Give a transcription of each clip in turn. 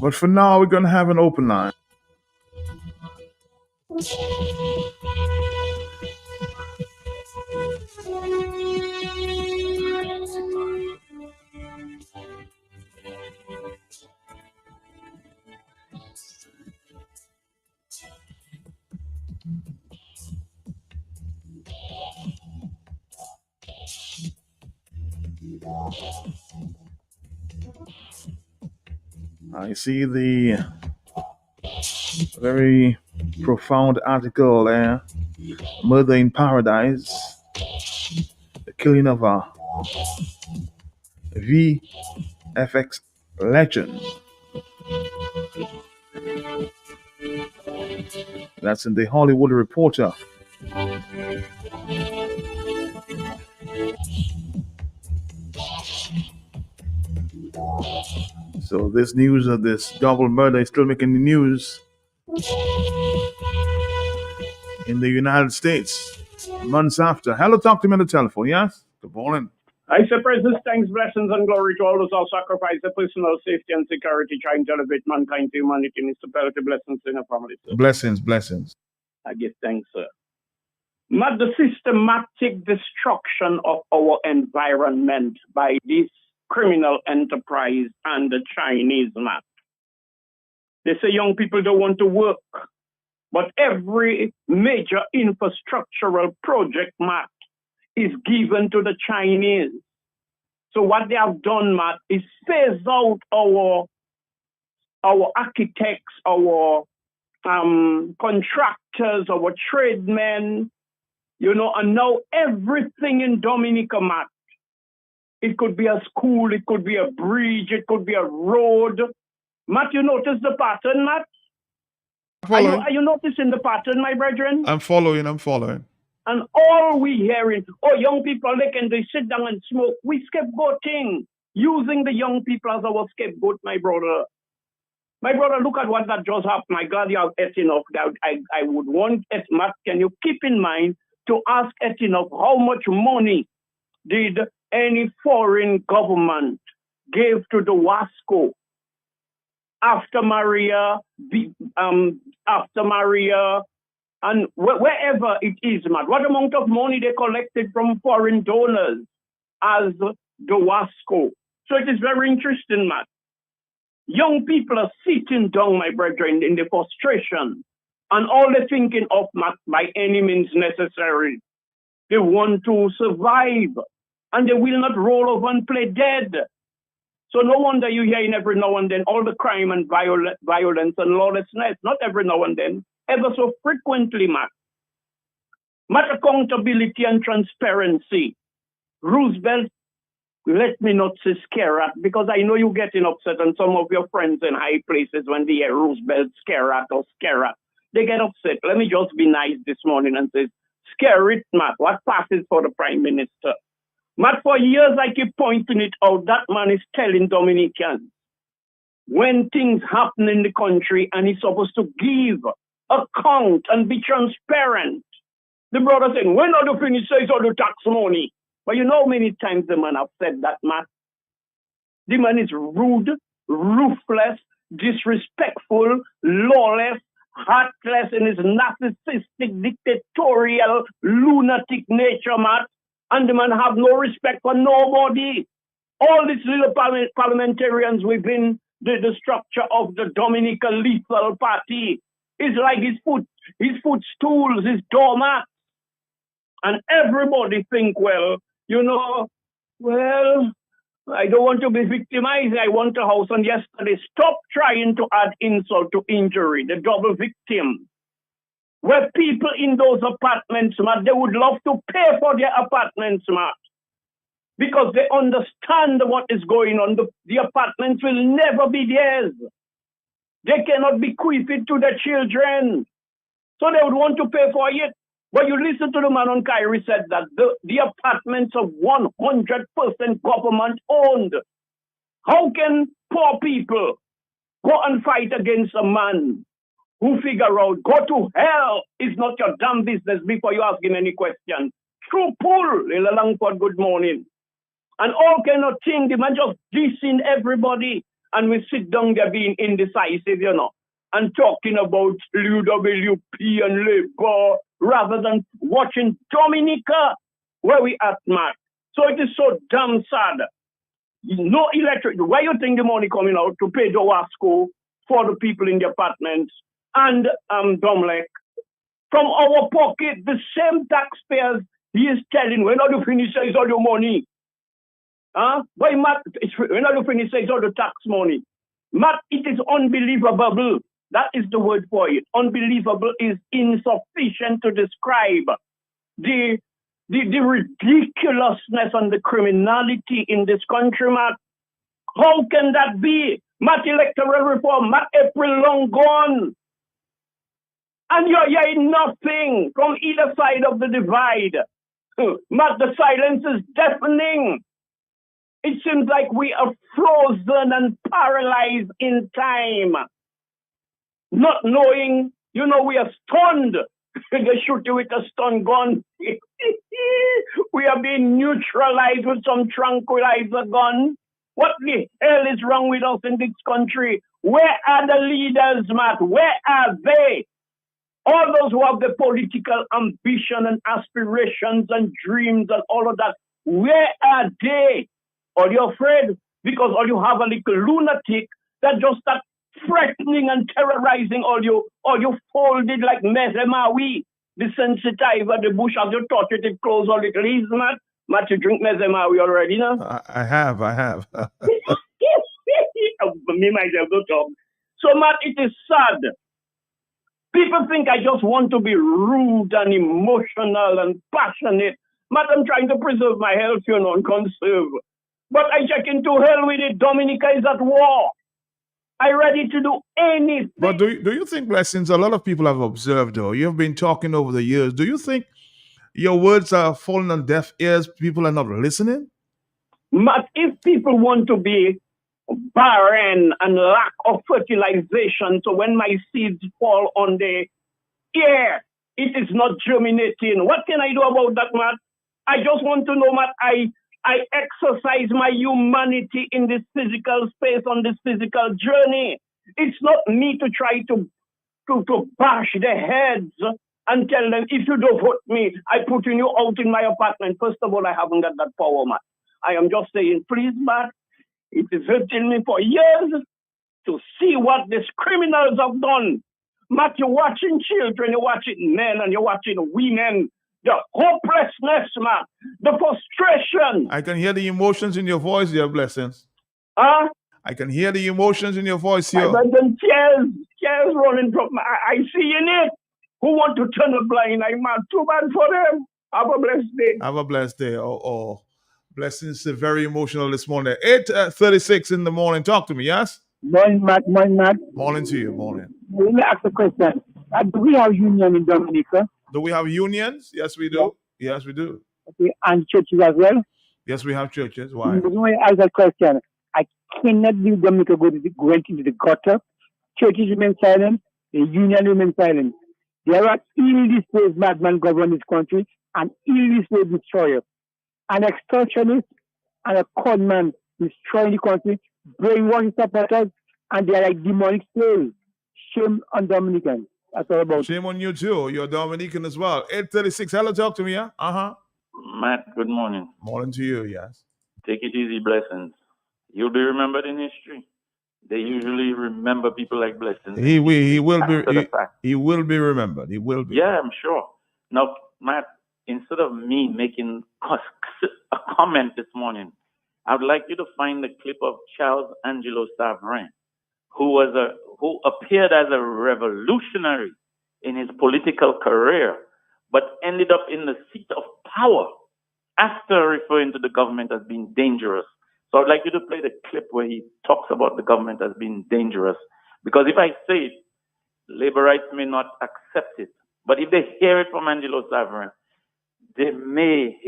But for now, we're going to have an open line. I see the very profound article there. Murder in Paradise, the killing of a VFX legend. That's in the Hollywood Reporter. So this news of this double murder is still making the news in the United States months after. Hello, talk to me on the telephone. Yes? Good morning. I say praises, thanks, blessings, and glory to all those who sacrifice their personal safety and security, trying to elevate mankind to humanity in its totality. Blessings in a family, sir. Blessings, blessings. I give thanks, sir. Not the systematic destruction of our environment by this criminal enterprise and the Chinese man. They say young people don't want to work, but every major infrastructural project, Matt, is given to the Chinese. So what they have done, Matt, is phase out our architects, our contractors, our tradesmen, and now everything in Dominica, Matt. It could be a school, it could be a bridge, it could be a road. Matt, you notice the pattern, Matt? Are you noticing the pattern, my brethren? I'm following. And all we hearing, young people, they sit down and smoke. We scapegoating, using the young people as our scapegoat, my brother. My brother, look at what that just happened. My God, you have Etinoch. I would want, Matt, can you keep in mind to ask Etinoch how much money did any foreign government give to the Wasco after Maria, and wherever it is, Matt? What amount of money they collected from foreign donors as the Wasco? So it is very interesting, Matt. Young people are sitting down, my brethren, in the frustration, and all they're thinking of, Matt, by any means necessary. They want to survive, and they will not roll over and play dead. So no wonder you hear in every now and then all the crime and violence and lawlessness, not every now and then, ever so frequently, Matt. Matt, accountability and transparency. Roosevelt, let me not say scare at, because I know you're getting upset, and some of your friends in high places when they hear Roosevelt scare at or scare at, they get upset. Let me just be nice this morning and say, scare it, Matt. What passes for the Prime Minister? Matt, for years I keep pointing it out. That man is telling Dominicans when things happen in the country and he's supposed to give account and be transparent. The brother saying, when are you finished saying all the tax money? But you know many times the man have said that, Matt. The man is rude, ruthless, disrespectful, lawless, heartless in his narcissistic, dictatorial, lunatic nature, Matt. And the man have no respect for nobody. All these little parliamentarians within the structure of the Dominican Lethal Party is like his footstools, his doormat. And everybody think, well, I don't want to be victimized. I want a house. And yesterday, stop trying to add insult to injury, the double victim. Where people in those apartments, Matt, they would love to pay for their apartments, Matt, because they understand what is going on. The apartments will never be theirs. They cannot bequeath it to their children. So they would want to pay for it. But you listen to the man on Kyrie said that the apartments are 100% government owned. How can poor people go and fight against a man who figure out, go to hell is not your damn business before you ask him any question? True pull, Lila Langford, good morning. And all kind of thing, the man just dissing everybody. and we sit down there being indecisive, and talking about UWP and Labour rather than watching Dominica, where we at, Matt. So it is so damn sad. No electric. Why you think the money coming out to pay Dowasco for the people in the apartments and Domlek? From our pocket, the same taxpayers he is telling, when all you finish is all your money. Why, Matt, when all you finish is all the tax money. Matt, it is unbelievable. That is the word for it. Unbelievable is insufficient to describe the ridiculousness and the criminality in this country, Matt. How can that be? Matt, electoral reform, Matt, April long gone. And you're hearing nothing from either side of the divide. Matt, the silence is deafening. It seems like we are frozen and paralyzed in time. Not knowing, we are stunned. They shoot you with a stun gun. We are being neutralized with some tranquilizer gun. What the hell is wrong with us in this country? Where are the leaders, Matt? Where are they? All those who have the political ambition and aspirations and dreams and all of that, where are they? Are you afraid? Because all you have a little lunatic that just start threatening and terrorizing all you folded like Mezemawi, the sensitizer, the bush of your thought it close all little ease, Matt. Matt, you drink Mezemawi already, no? I have. Me myself don't talk. So, Matt, it is sad. People think I just want to be rude and emotional and passionate. Matt, I'm trying to preserve my health, and conserve. But I check into hell with it. Dominica is at war. I ready to do anything. But do you think, Blessings, a lot of people have observed, though, you've been talking over the years, do you think your words are falling on deaf ears, people are not listening? But if people want to be barren and lack of fertilization, so when my seeds fall on the air, it is not germinating. What can I do about that, Matt? I just want to know, Matt, I exercise my humanity in this physical space, on this physical journey. It's not me to try to bash their heads and tell them, if you don't vote me, I put you out in my apartment. First of all, I haven't got that power, Matt. I am just saying, please, Matt, it is hurting me for years to see what these criminals have done. Matt, you're watching children, you're watching men, and you're watching women. The hopelessness, Matt. The frustration. I can hear the emotions in your voice, dear Blessings. Huh? I can hear the emotions in your voice here. I can tears running from I see in it. Who want to turn a blind eye, man? Too bad for them. Have a blessed day. Have a blessed day. Oh. Blessings, very emotional this morning. 8:36 in the morning. Talk to me, yes? Morning, Matt. Morning to you, morning. Let me ask a question. Do we have union in Dominica? Do we have unions? Yes, we do. Yes, we do. Okay, and churches as well? Yes, we have churches. Why? The reason why I ask that question, I cannot leave Dominica going into the gutter. Churches remain silent. The union remain silent. There are ill-disposed madmen govern this country and ill-disposed destroyers. An extortionist and a conman destroying the country, brainwashing supporters, and they are like demonic slaves. Shame on Dominicans. That's all about. Shame on you too. You're Dominican as well. 8:36. Hello, talk to me, yeah? Matt, good morning. Morning to you, yes. Take it easy, Blessings. You'll be remembered in history. They usually remember people like Blessings. He will be remembered. He will be. Yeah, I'm sure. Now, Matt, instead of me making a comment this morning, I would like you to find the clip of Charles Angelo Savrin, who appeared as a revolutionary in his political career, but ended up in the seat of power after referring to the government as being dangerous. So I'd like you to play the clip where he talks about the government as being dangerous. Because if I say it, Laborites may not accept it. But if they hear it from Angelo Savrin, they may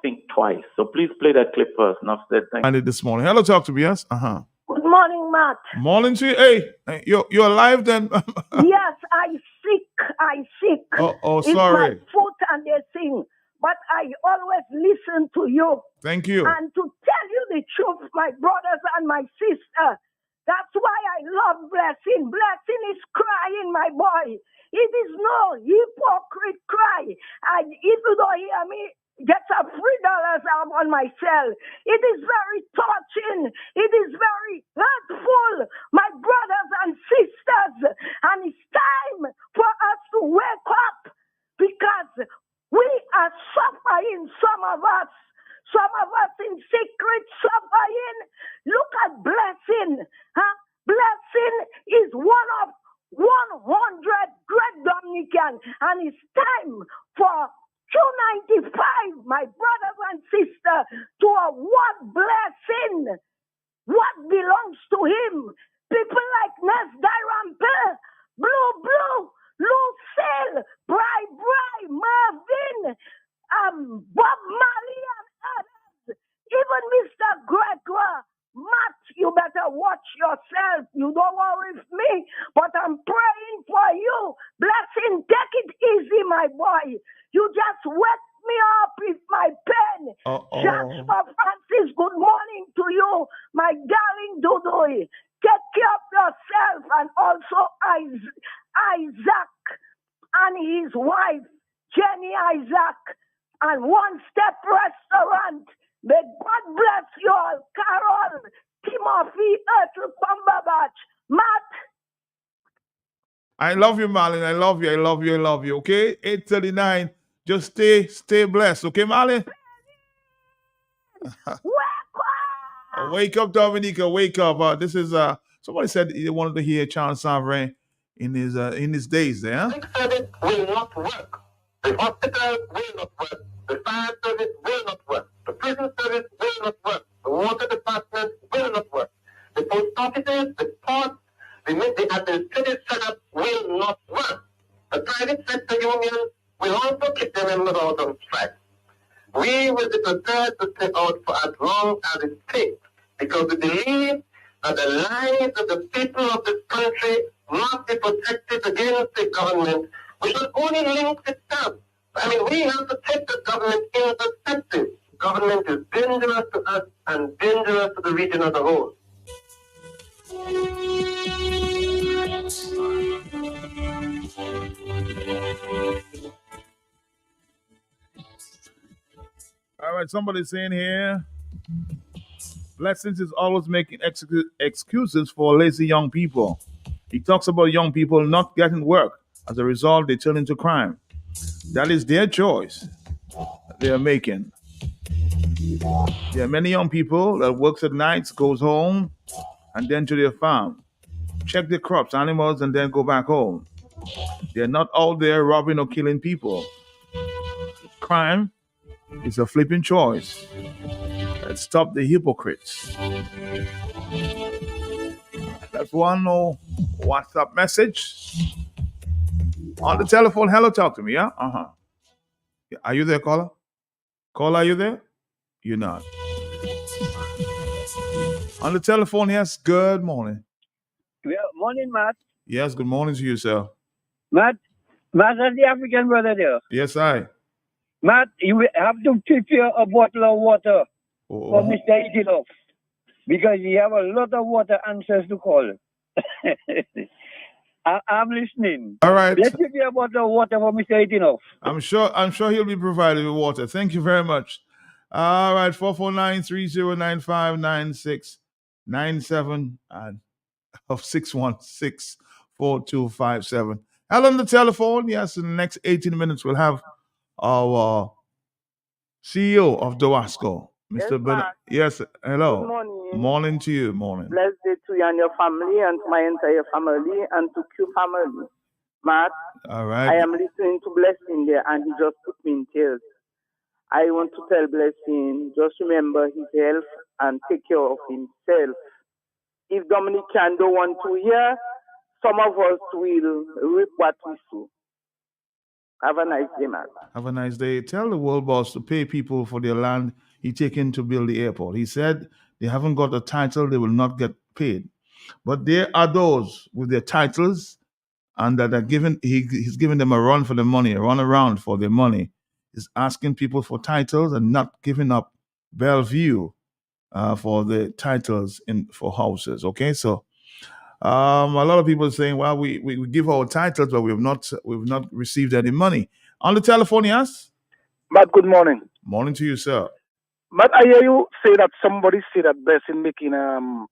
think twice. So please play that clip first. Enough said. Thank you. This morning. Hello, talk to me, yes? Good morning, Matt. Morning to you. Hey, you're alive then? Yes, I sick. Oh, it's sorry. My foot and they sing. But I always listen to you. Thank you. And to tell you the truth, my brothers and my sister. That's why I love Blessing. Blessing is crying, my boy. It is no hypocrite cry. And if you don't hear me, get a $3 on my cell. It is very touching. It is very hurtful, my brothers and sisters. And it's time for us to wake up because we are suffering, some of us in secret suffering. Look at Blessing. Huh? Blessing is one of 100 great Dominican, and it's time for 295, my brothers and sisters, to award Blessing what belongs to him. People like Nes Dairampe, Blue, Lucille, Bry, Marvin, Bob Marley, and others. Even Mr. Gregoire. Matt, you better watch yourself. You don't worry with me, but I'm praying for you. Blessing, take it easy, my boy. You just wake me up with my pen. Jasper Francis, good morning to you, my darling Dudui. Take care of yourself and also Isaac and his wife, Jenny Isaac, and One Step Restaurant. May God bless you all. Carol, Timothy, Ethel, Cumberbatch, Matt. I love you, Marlon. I love you. Okay? 8:39. Just stay blessed. Okay, Marlon? Wake up, Dominica. Wake up. This is somebody said they wanted to hear Charles Savrin in his days there. The service will not work. The hospital will not work. The fire service will not work. The prison service will not work. The water department will not work. The post offices, the ports, the administrative setup will not work. The private sector unions will also keep their members out on strike. We will be prepared to stay out for as long as it takes because we believe that the lives of the people of this country must be protected against the government, which will only link itself. I mean, we have to take the government in perspective. Government is dangerous to us and dangerous to the region as a whole. All right, somebody's saying here, Blessings is always making excuses for lazy young people. He talks about young people not getting work. As a result, they turn into crime. That is their choice they are making. There are many young people that works at nights, goes home, and then to their farm, check their crops, animals, and then go back home. They're not out there robbing or killing people. Crime is a flipping choice. Let's stop the hypocrites. That's one WhatsApp message. On the telephone, hello, talk to me, yeah? Are you there, caller? Caller, are you there? You're not. On the telephone, yes, good morning. Well, morning, Matt. Yes, good morning to you, sir. Matt, that's the African brother there. Yes, I. Matt, you have to prepare a bottle of water for Mr. Idinoff because you have a lot of water answers to call. I'm listening. All right. Let's prepare a bottle of water for Mr. Idinoff. I'm sure he'll be provided with water. Thank you very much. All right, 449-3095-9697 and 616-4257. Hello on the telephone. Yes, in the next 18 minutes we'll have our CEO of Dowasco, Mr. Bernard. Yes, hello. Good morning. Morning to you. Morning. Blessed day to you and your family and to my entire family and to Q family. Matt, All right. I am listening to Blessing there and he just put me in tears. I want to tell Blessing, just remember his health and take care of himself. If Dominican don't want to hear, some of us will reap what we sow. Have a nice day, man. Have a nice day. Tell the world boss to pay people for their land he taken to build the airport. He said they haven't got a title, they will not get paid. But there are those with their titles and that are given, he's giving them a run for the money, a run around for their money. He's asking people for titles and not giving up Bellevue for the titles for houses. Okay, so a lot of people are saying, well, we give our titles, but we've not received any money. On the telephone, yes. Matt, good morning. Morning to you, sir. Matt, I hear you say that somebody say that Blessing making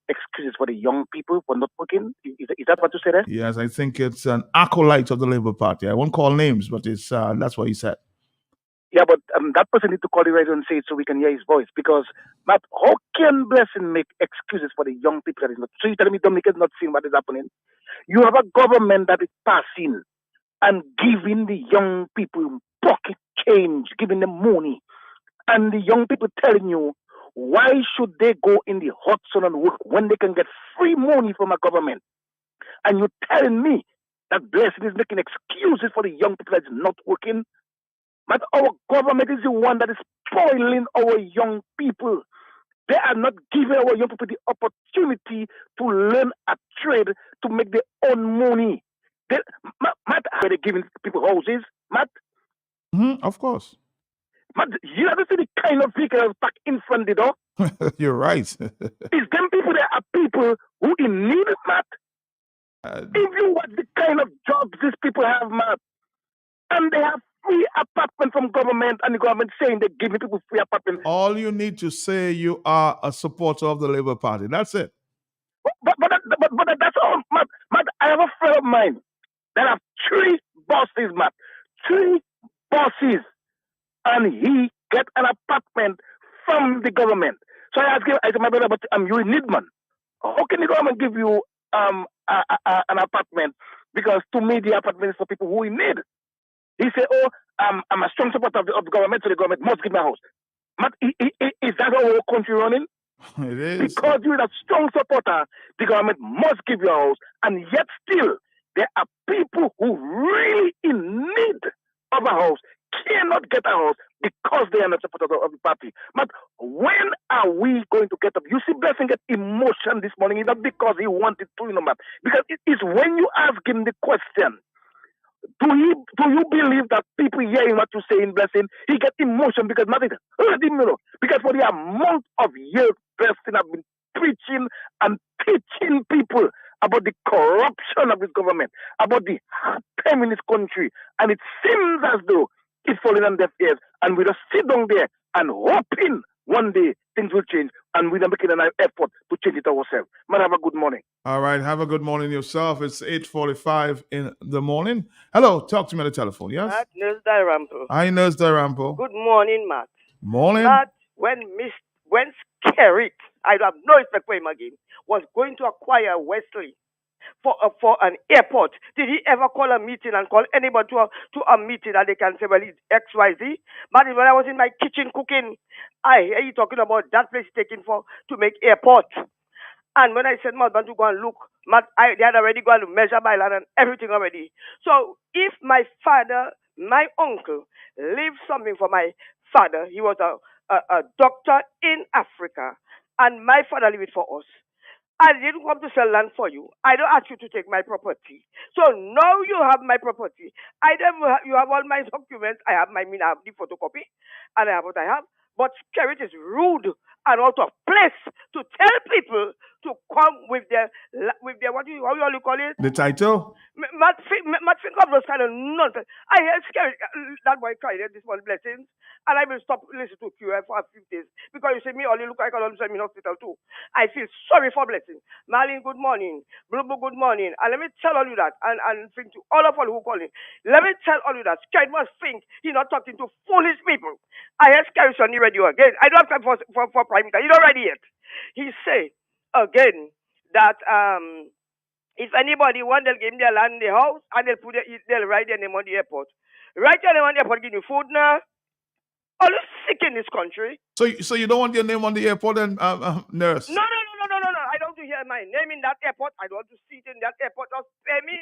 excuses for the young people for not working. Is that what you said there? Yes, I think it's an acolyte of the Labour Party. I won't call names, but it's that's what he said. Yeah, but that person need to call the radio and say it so we can hear his voice. Because, Matt, how can Blessing make excuses for the young people that is not? So you telling me Dominic is not seeing what is happening? You have a government that is passing and giving the young people pocket change, giving them money. And the young people telling you, why should they go in the hot sun and work when they can get free money from a government? And you're telling me that Blessing is making excuses for the young people that is not working? But our government is the one that is spoiling our young people. They are not giving our young people the opportunity to learn a trade to make their own money. Matt, are they giving people houses? Matt? Of course. Matt, you ever see the kind of vehicles parked in front of the door? You're right. Is them people there are people who in need, Matt? If you watch the kind of jobs these people have, Matt, and they have free apartment from government, and the government saying they're giving people free apartment. All you need to say you are a supporter of the Labour Party. That's it. But that's all, Matt. Matt, I have a friend of mine that have 3 bosses, Matt. 3 bosses. And he get an apartment from the government. So I asked him, I said, my brother, but you in need, man. How can the government give you an apartment? Because to me, the apartment is for people who in need. He said, oh, I'm a strong supporter of the government, so the government must give me a house. But is that how our country running? It is. Because you're a strong supporter, the government must give you a house. And yet still, there are people who really in need of a house cannot get a house because they are not supporters of the party. But when are we going to get up? You see Blessing get emotion this morning. It's not because he wanted to, Matt. Because it is when you ask him the question, do you believe that people hearing what you say in Blessing, he get emotion because nothing hurt him, Because for the amount of years Blessing have been preaching and teaching people about the corruption of this government, about the hard time in this country, and it seems as though it's falling on deaf ears, and we just sit down there and hoping one day things will change, and we're making an effort to change it ourselves. Man, have a good morning. All right, have a good morning yourself. It's 8:45 in the morning. Hello, talk to me on the telephone, yes? Matt, Nurse Darampo. Hi, Nurse Darampo. Good morning, Matt. Morning. Matt, when Skerrit, I have no respect for him again, was going to acquire Wesley for an airport, did he ever call a meeting and call anybody to a meeting and they can say, well, it's XYZ? But when I was in my kitchen cooking, I hear you talking about that place taken to make airport. And when I said, Matt, to go and look, Matt, they had already gone to measure my land and everything already. So if my father, my uncle, leave something for my father, he was a doctor in Africa, and my father leave it for us. I didn't come to sell land for you. I don't ask you to take my property. So now you have my property. You have all my documents. I have I have the photocopy, and I have what I have. But Skerrit is rude and out of place to tell people to come with their how you call it? The title? Matt think of those kind of nonsense. I hear Skerrit, that boy cried this one Blessings, and I will stop listening to QF for a few days because you see me only look like I'm in hospital too. I feel sorry for Blessings. Marlene, good morning. Blue, good morning. And let me tell all you that, and think to all of all who call in. Let me tell all you that Skerrit must think he's not talking to foolish people. I hear Skerrit on the radio again. I don't have time for prime time. He's not ready yet. He say again that if anybody want, they'll give him their land, their house, and they'll write their name on the airport. Write your name on the airport, give you food now. All you sick in this country. So you don't want your name on the airport, and Nurse? No. I don't want to hear my name in that airport. I don't want to see it in that airport. Just pay me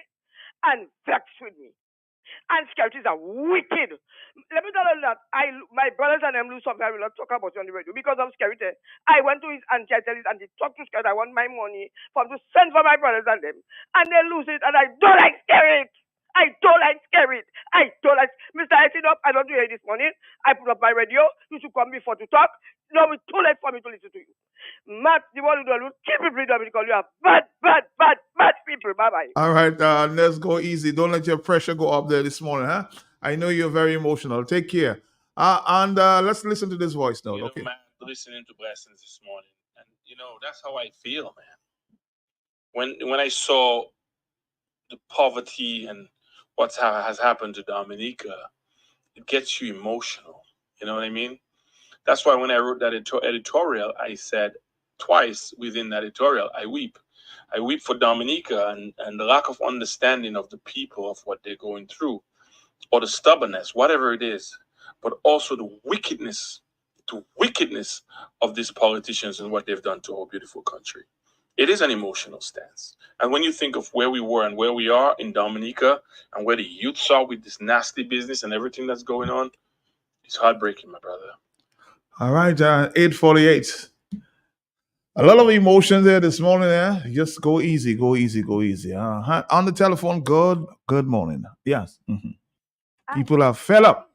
and vex with me. And Skerrit are wicked. Let me tell you that my brothers and them lose something. I will not talk about it on the radio because of Skerrit. I went to his auntie, I tell his auntie, talk to Skerrit. I want my money for him to send for my brothers and them. And they lose it, and I don't like Skerrit. I don't like Skerrit. Mr. I sit up, I don't do it this morning. I put up my radio. You should come before to talk. No, it's too late for me to listen to you. Matt, the one who will keep it freedom because you are bad, bad, bad, bad people. Bye bye. All right, let's go easy. Don't let your pressure go up there this morning, huh? I know you're very emotional. Take care. And let's listen to this voice note, okay? Man, listening to Blessings this morning, and that's how I feel, man. When I saw the poverty and what has happened to Dominica, it gets you emotional. You know what I mean? That's why when I wrote that editorial, I said twice within that editorial, I weep. I weep for Dominica and the lack of understanding of the people of what they're going through, or the stubbornness, whatever it is, but also the wickedness of these politicians and what they've done to our beautiful country. It is an emotional stance. And when you think of where we were and where we are in Dominica and where the youths are with this nasty business and everything that's going on, it's heartbreaking, my brother. All right, 8:48. A lot of emotion there this morning. Just go easy, go easy, go easy. On the telephone, good morning. Yes. People are fed up.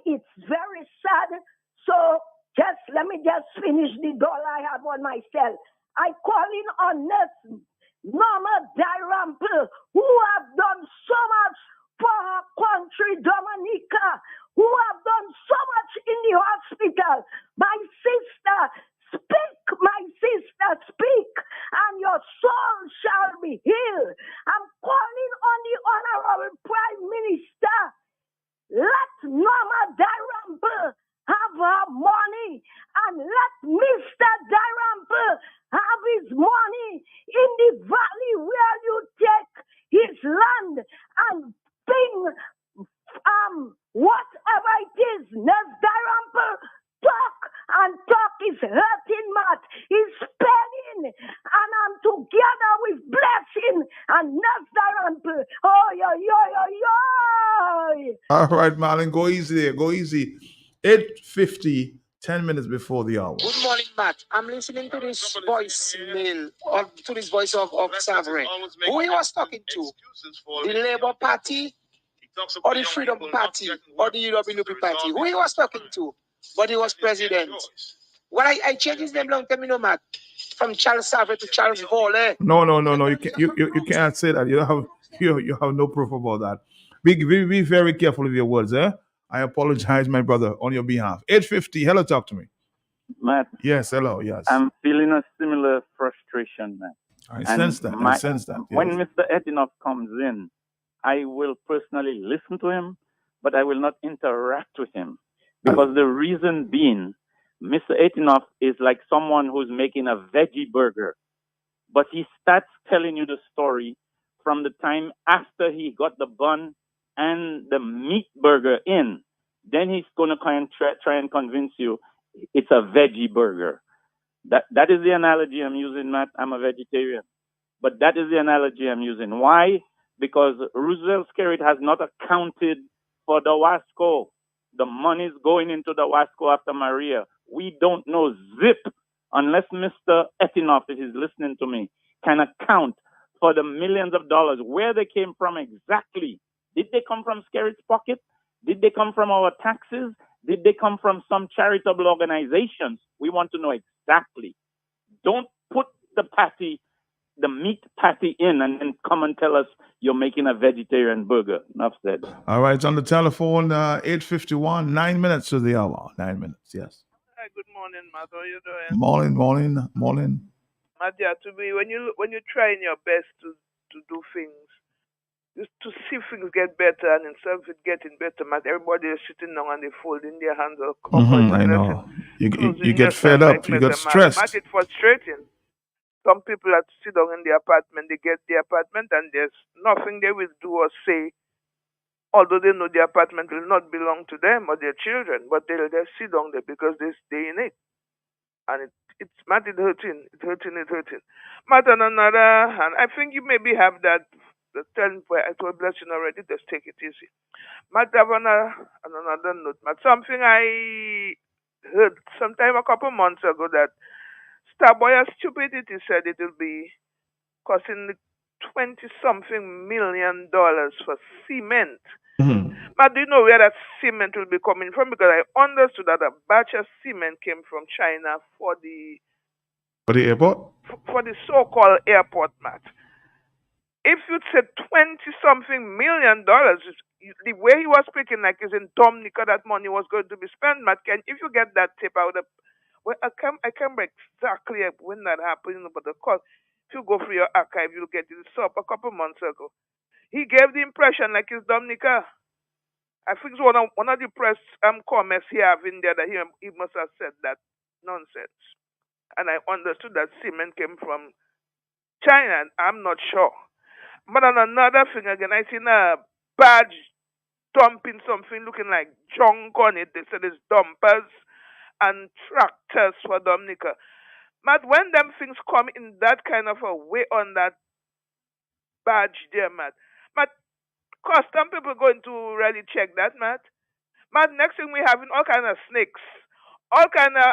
It's very sad. So let me just finish the doll I have on myself. I call in on Nurse Norma Dalrymple, who have done so much for her country, Dominica, who have done so much in the hospital. My sister, speak, and your soul shall be healed. I'm calling on the Honorable Prime Minister. Let Norma Dalrymple have her money, and let Mr. Dalrymple have his money in the valley where you take his land and bring whatever it is. Nurse Dalrymple talk is hurting, Matt. He's spelling, and I'm together with Blessing and Nurse Dalrymple. Oh, yo. All right, Marlon, go easy there. Go easy. 8:50, 10 minutes before the hour. Good morning, Matt. I'm listening to this voicemail, or to this voice of Sovereign. Who he was talking to? The Labour Party, or the Freedom Party, or the UWP Party? Who he was talking to? But he was president. Well, I changed his name long time, Matt. From Charles Savre to Charles Hall. No. You can't say that. You have no proof about that. Be very careful with your words, eh? I apologize, my brother, on your behalf. 8:50. Hello, talk to me. Matt. Yes, hello, yes. I'm feeling a similar frustration, Matt. I sense that. Yes. When Mr. Etinoff comes in, I will personally listen to him, but I will not interact with him. Because the reason being, Mr. Etinoff is like someone who's making a veggie burger. But he starts telling you the story from the time after he got the bun and the meat burger in. Then he's going to try and convince you it's a veggie burger. That is the analogy I'm using, Matt. I'm a vegetarian. But that is the analogy I'm using. Why? Because Roosevelt Skerrit has not accounted for the Wasco. The money's going into the Wasco after Maria. We don't know zip unless Mr. Etinoff, if he's listening to me, can account for the millions of dollars, where they came from exactly. Did they come from Skerrit's pocket? Did they come from our taxes? Did they come from some charitable organizations? We want to know exactly. Don't put the meat patty in and then come and tell us you're making a vegetarian burger. Enough said. All right, on the telephone, 8:51, 9 minutes to the hour. 9 minutes, yes. Hi, good morning, Matt. How are you doing? Morning. Matt, to be when you're trying your best to do things, just to see things get better, and instead of it getting better, Matt, everybody is sitting down and they folding their hands up. I know. You get fed up. You get stressed. Matt, it's frustrating. Some people have to sit down in the apartment. They get the apartment, and there's nothing they will do or say. Although they know the apartment will not belong to them or their children, but they'll just sit down there because they stay in it. And it's Matt, it's hurting. It's hurting. Matt, on another hand, I think you maybe have that. The telling where I told Blessing already, just take it easy. Matt, on another note, Matt, something I heard sometime a couple months ago that Starboy stupidity said it will be costing $20-something million for cement But do you know where that cement will be coming from? Because I understood that a batch of cement came from China for the airport? For the so-called airport, Matt. If you'd said $20-something million, the way he was speaking, like is in Dominica, that money was going to be spent, Matt. If you get that tip out of, well, I can't remember exactly when that happened, but of course, if you go through your archive, you'll get it. So up a couple months ago, he gave the impression like it's Dominica. I think it's one of the press comments he have in there that he must have said that nonsense. And I understood that cement came from China. I'm not sure. But on another thing again, I seen a badge dumping something looking like junk on it. They said it's dumpers and tractors for Dominica. Matt, when them things come in that kind of a way on that badge there, Matt, custom people going to really check that, Matt. Next thing we having all kind of snakes, all kind of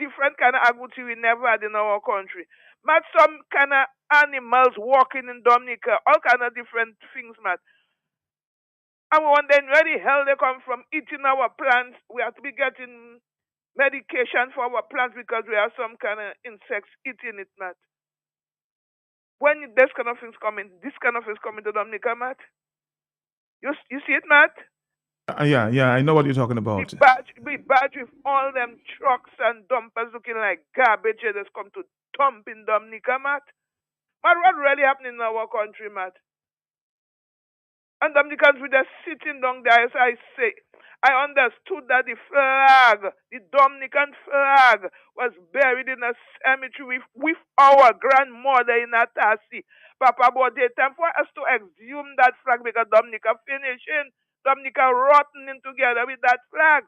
different kind of agouti we never had in our country. Some kind of animals walking in Dominica, all kind of different things, Matt. And we wonder where the hell they come from eating our plants. We have to be getting medication for our plants because we have some kind of insects eating it, Matt. When this kind of things coming to Dominica, Matt. You see it, Matt? Yeah, I know what you're talking about. The badge with all them trucks and dumpers looking like garbage that has come to dump in Dominica, Matt. What really happening in our country, Matt? And Dominicans were just sitting down there, as I say. I understood that the Dominican flag, was buried in a cemetery with our grandmother in Atasi. Papa, about the time for us to exhume that flag because Dominica finishing, Dominica rotting together with that flag.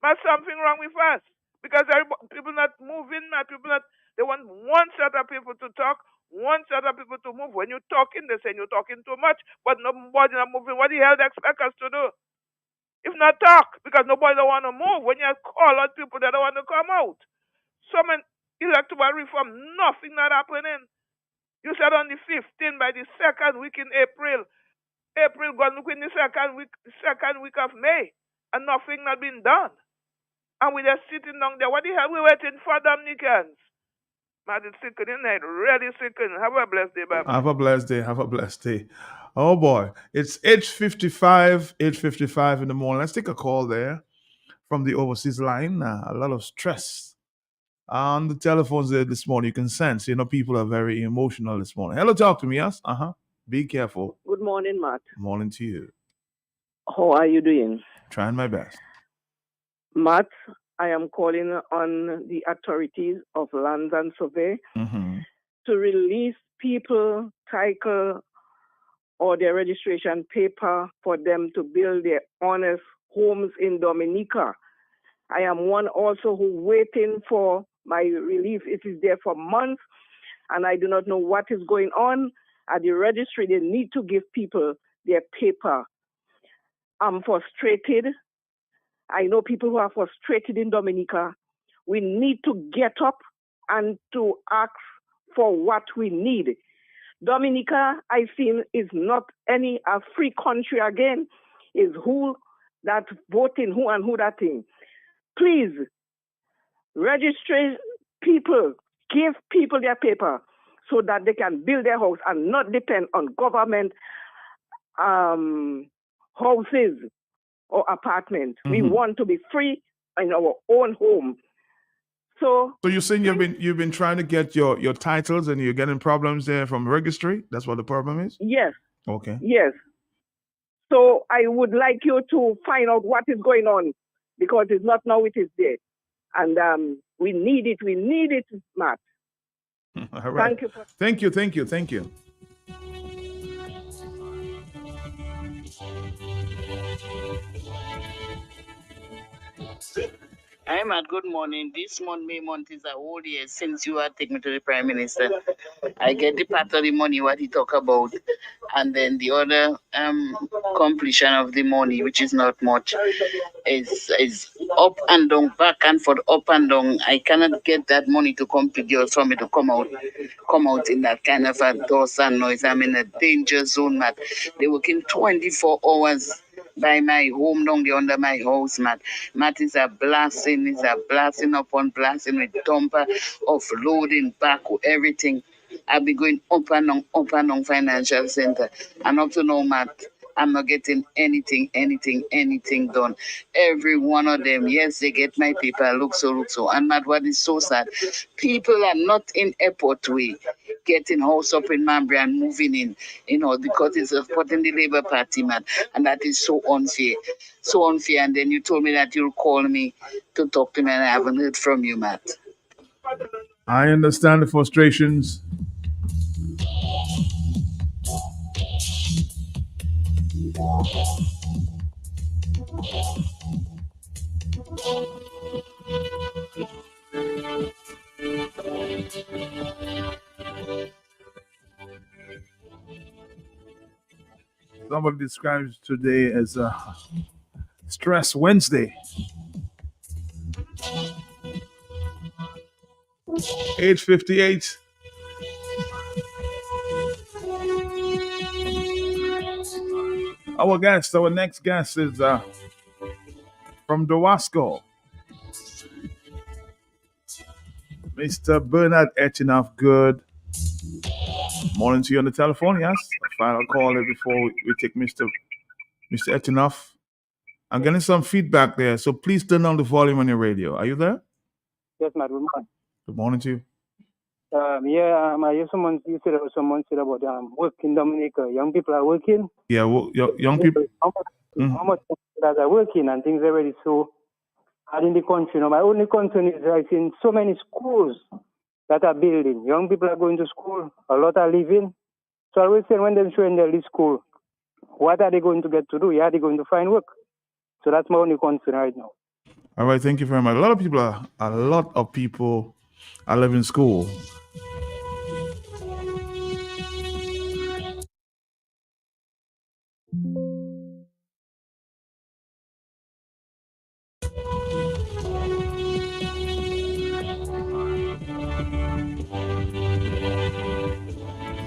But something wrong with us because people not moving, they want one set of people to talk, one set of people to move. When you're talking, they say you're talking too much, but nobody not moving. What the hell they expect us to do? If not talk, because nobody don't want to move. When you call out people that don't want to come out. Some electoral reform, nothing not happening. You said on the 15th, by the second week in April gone in the second week of May, and nothing not been done. And we're just sitting down there. What the hell we waiting for, Dominicans? Man, it's sickening, really sickening. Have a blessed day, Baba. Have a blessed day. Oh boy, it's 8:55 in the morning. Let's take a call there from the overseas line. A lot of stress on the telephones there this morning. You can sense, people are very emotional this morning. Hello, talk to me, yes? Be careful. Good morning, Matt. Morning to you. How are you doing? Trying my best. Matt, I am calling on the authorities of Lands and Survey to release people title or their registration paper for them to build their honest homes in Dominica. I am one also who waiting for my relief. It is there for months, and I do not know what is going on. At the registry, they need to give people their paper. I'm frustrated. I know people who are frustrated in Dominica. We need to get up and to ask for what we need. Dominica, I feel, is not a free country again. Is who that voting, who and who that thing. Please, register people, give people their paper so that they can build their house and not depend on government houses or apartments. We want to be free in our own home. So you're saying you've been trying to get your titles and you're getting problems there from registry? That's what the problem is? Yes. Okay. Yes. So I would like you to find out what is going on because it's not now, it is there. And we need it. We need it, Matt. All right. Thank you. Thank you. Hi, Matt. Good morning. This month, May month, is a whole year since you had taken me to the Prime Minister. I get the part of the money, what he talk about, and then the other completion of the money, which is not much, is up and down, back and forth, up and down. I cannot get that money to come to girls for me to come out in that kind of a dust and noise. I'm in a danger zone, man. They working 24 hours by my home down there under my house, man. Matt is a blasting upon blasting with dumper, offloading, back, everything. I've been going up and down financial center. And up to now, Matt, I'm not getting anything done. Every one of them, yes, they get my paper, look so. And Matt, what is so sad, people are not in airport way getting house up in Mambry and moving in, because it's supporting the Labour Party, man. And that is so unfair. So unfair. And then you told me that you'll call me to talk to me, and I haven't heard from you, Matt. I understand the frustrations. Somebody describes today as a stress Wednesday. 8:58. Our next guest is from Dowasco. Mr. Bernard Echinoff. Good morning to you on the telephone, yes? A final call before we take Mr. Echinoff. I'm getting some feedback there, so please turn down the volume on your radio. Are you there? Yes, Matt. Good morning. Good morning to you. I hear someone said about work in Dominica. Young people are working. Yeah, young people. How much that are working and things already so hard in the country. My only concern is I've seen so many schools that are building. Young people are going to school. A lot are leaving. So I always say when they're showing their school, what are they going to get to do? Are they going to find work? So that's my only concern right now. All right, thank you very much. A lot of people are leaving school.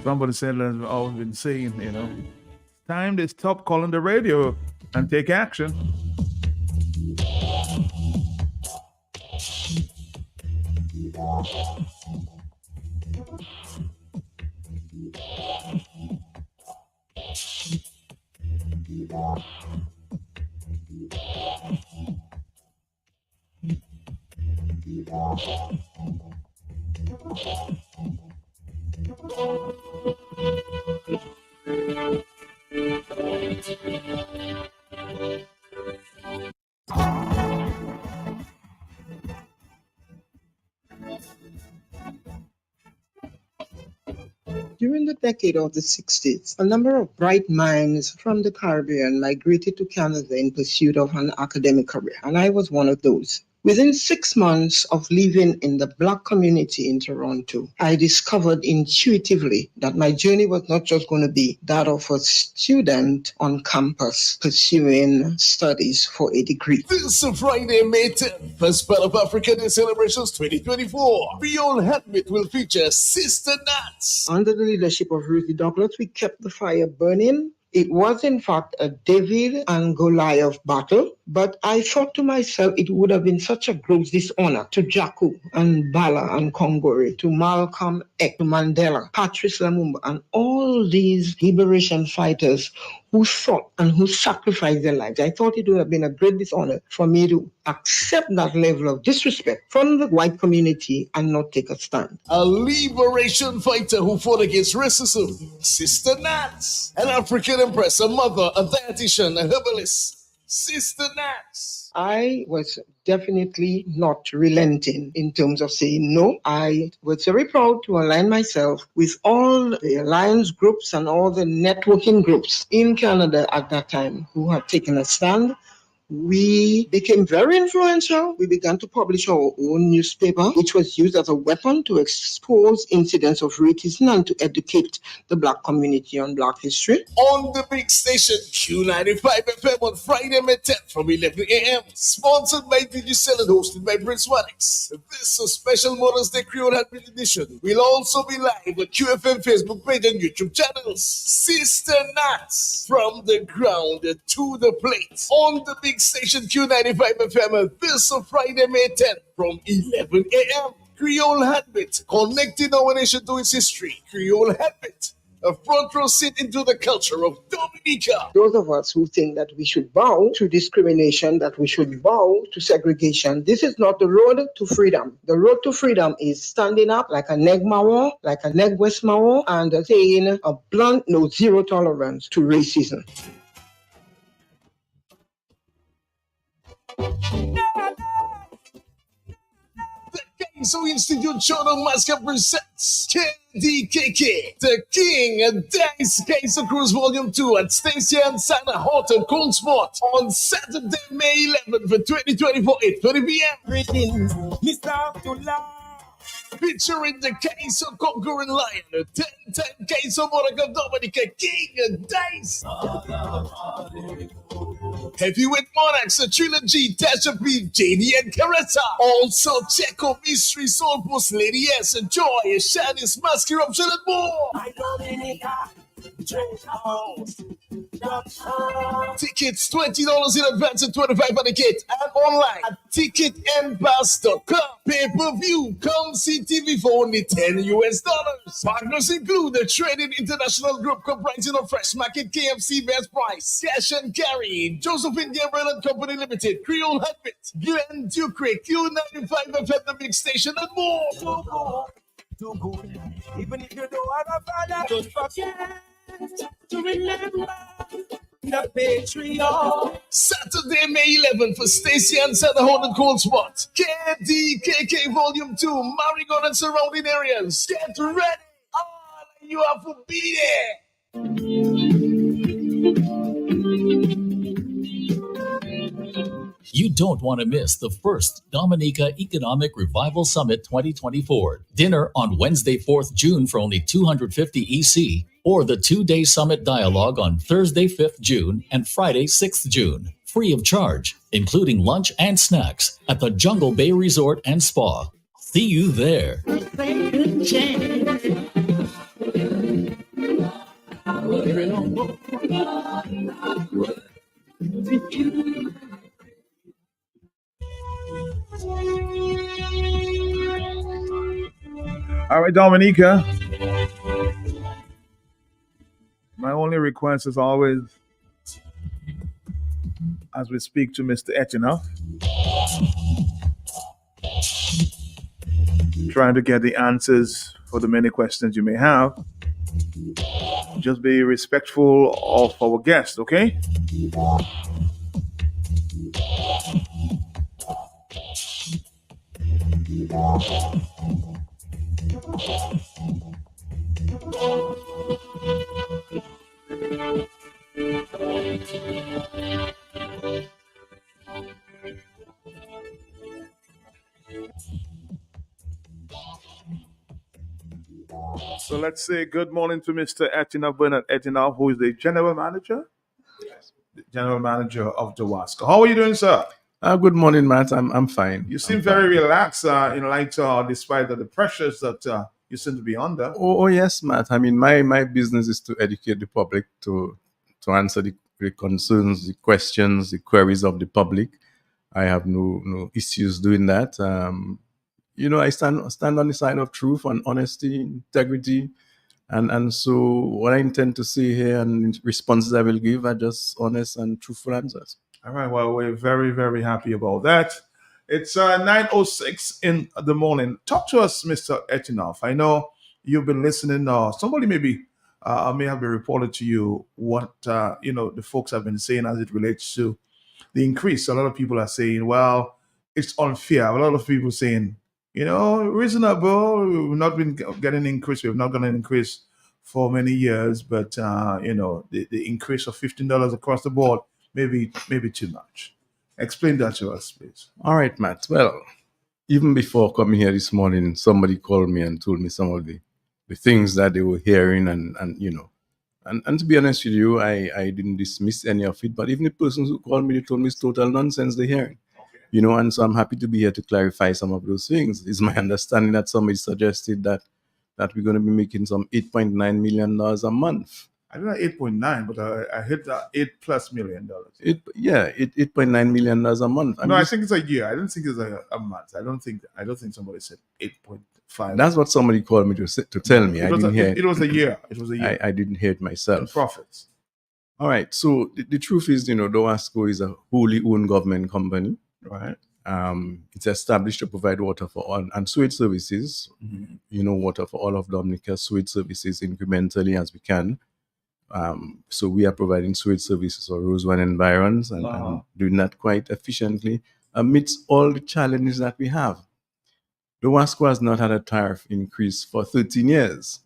Somebody said that I've always been saying, time to stop calling the radio and take action. During the decade of the 60s, a number of bright minds from the Caribbean migrated to Canada in pursuit of an academic career, and I was one of those. Within 6 months of living in the Black community in Toronto, I discovered intuitively that my journey was not just going to be that of a student on campus pursuing studies for a degree. This Friday, May 10th, as part of Africa Day Celebrations 2024, Beyond Heartbeat will feature Sister Nats. Under the leadership of Ruthie Douglas, we kept the fire burning. It was, in fact, a David and Goliath battle, but I thought to myself it would have been such a gross dishonor to Jaku and Bala and Kongore, to Malcolm X, to Mandela, Patrice Lumumba, and all these liberation fighters who fought and who sacrificed their lives. I thought it would have been a great dishonor for me to accept that level of disrespect from the white community and not take a stand. A liberation fighter who fought against racism, Sister Nats. An African empress, a mother, a dietitian, a herbalist, Sister Nats. I was definitely not relenting in terms of saying no. I was very proud to align myself with all the alliance groups and all the networking groups in Canada at that time who had taken a stand, we became very influential. We began to publish our own newspaper, which was used as a weapon to expose incidents of racism and to educate the Black community on Black history. On the big station Q95 FM on Friday, May 10th from 11 a.m. Sponsored by Digicel and hosted by Prince Wanix. This is special Mother's Day Creole Hybrid Edition. We'll also be live on QFM Facebook page and YouTube channels. Sister Nats, from the ground to the plate. On the big station Q95 FM this Friday, May 10th from 11 a.m. Creole Habit, connecting our nation to its history. Creole Habit, a front row seat into the culture of Dominica. Those of us who think that we should bow to discrimination, that we should bow to segregation, this is not the road to freedom. The road to freedom is standing up like a Neg Mawon, like a Neg West Mawon, and saying a blunt, no, zero tolerance to racism. So Institute Chono Masca presents KDKK, the King and Dice Case of Cruise Volume 2 at Stacia and Santa Horton Cold Spot on Saturday, May 11th for 2024, 8:30 p.m. Mr. Abdullah. Featuring the Case of Conquering Lion, 10-10 Case of Monaco Dominica, King and Dice. Heavyweight Monarchs, a trilogy, Tasha P, JD and Caressa. Also, Checo, Mystery, Soul Post, Lady S, and Joy, Shanice, Mask Eruption, and more. Tickets $20 in advance and $25 at the gate and online at ticketmpass.com. Pay-per-view, come see TV for only $10 US. Partners include the Trading International Group comprising of Fresh Market, KFC, Best Price, Cash and Carry, Josephine Gabriel and Company Limited, Creole Habit, Glenn Duke, Q95 FM, the Big Station, and more. Even if you don't have a father, don't forget to remember the Patreon. Saturday, May 11th for Stacia and Santa Horton Cold Spot. KDKK Volume 2, Marigon and surrounding areas. Get ready. All you have to be there. You don't want to miss the first Dominica Economic Revival Summit 2024. Dinner on Wednesday, 4th June for only $250 EC, or the 2-day summit dialogue on Thursday, 5th June and Friday, 6th June. Free of charge, including lunch and snacks at the Jungle Bay Resort and Spa. See you there. All right, Dominica. My only request is always, as we speak to Mr. Etinoff, trying to get the answers for the many questions you may have. Just be respectful of our guests, okay? So let's say good morning to Mr. Etinoff, Bernard Etinoff, who is the general manager? Yes. The general manager of Dawasco. How are you doing, sir? Good morning, Matt. I'm fine. You seem very relaxed in light despite the pressures that you seem to be under. Oh yes, Matt. I mean, my business is to educate the public, to answer the concerns, the questions, the queries of the public. I have no issues doing that. I stand on the side of truth and honesty, integrity, and so what I intend to say here and responses I will give are just honest and truthful answers. All right. Well, we're very, very happy about that. It's 9:06 in the morning. Talk to us, Mr. Etinoff. I know you've been listening. Somebody may have been reported to you what the folks have been saying as it relates to the increase. A lot of people are saying, well, it's unfair. A lot of people saying, reasonable. We've not been getting increase. We've not gotten an increase for many years, but the increase of $15 across the board maybe too much. Explain that to us, please. All right, Matt. Well, even before coming here this morning, somebody called me and told me some of the things that they were hearing, and to be honest with you, I didn't dismiss any of it. But even the persons who called me, they told me it's total nonsense they're hearing. And so I'm happy to be here to clarify some of those things. It's my understanding that somebody suggested that we're going to be making some $8.9 million a month. I don't know 8.9, but I hit that $8+ million. $8.9 million a month. No, I think it's a year. I don't think it's a month. I don't think somebody said 8.5. That's what somebody called me to tell me. I didn't hear it. It was a year. It was a year. I didn't hear it myself. And profits. All right. So the truth is, DOWASCO is a wholly owned government company. Right. It's established to provide water for all and sewage services. Water for all of Dominica, sewage services incrementally as we can. So we are providing sewage services for Rosewan environs and doing that quite efficiently amidst all the challenges that we have. DOWASCO has not had a tariff increase for 13 years.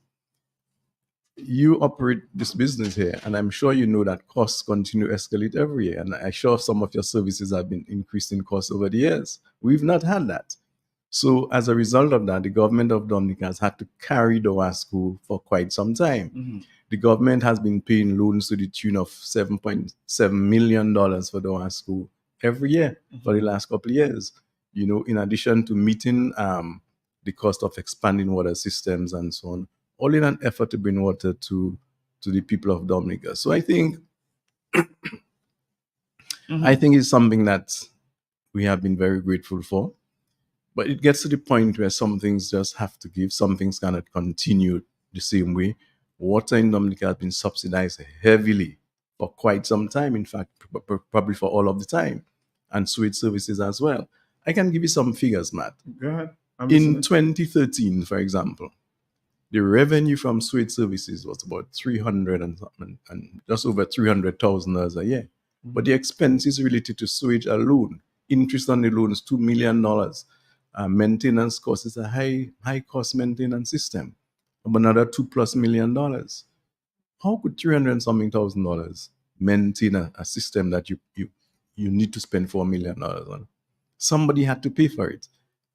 You operate this business here, and I'm sure you know that costs continue to escalate every year. And I'm sure some of your services have been increased in cost over the years. We've not had that. So as a result of that, the government of Dominica has had to carry DOWASCO for quite some time. The government has been paying loans to the tune of $7.7 million for DOWASCO every year for the last couple of years. In addition to meeting the cost of expanding water systems and so on, all in an effort to bring water to the people of Dominica. So I think I think it's something that we have been very grateful for. But it gets to the point where some things just have to give. Some things cannot continue the same way. Water in Dominica has been subsidized heavily for quite some time, in fact, probably for all of the time, and sewage services as well. I can give you some figures, Matt. Go ahead. In 2013, for example, the revenue from sewage services was about 300 and something, and just over $300,000 a year. But the expenses related to sewage alone, interest on the loan is $2 million. Maintenance cost is a high cost maintenance system of another $2+ million. How could $300 and something thousand maintain a system that you need to spend $4 million on? Somebody had to pay for it.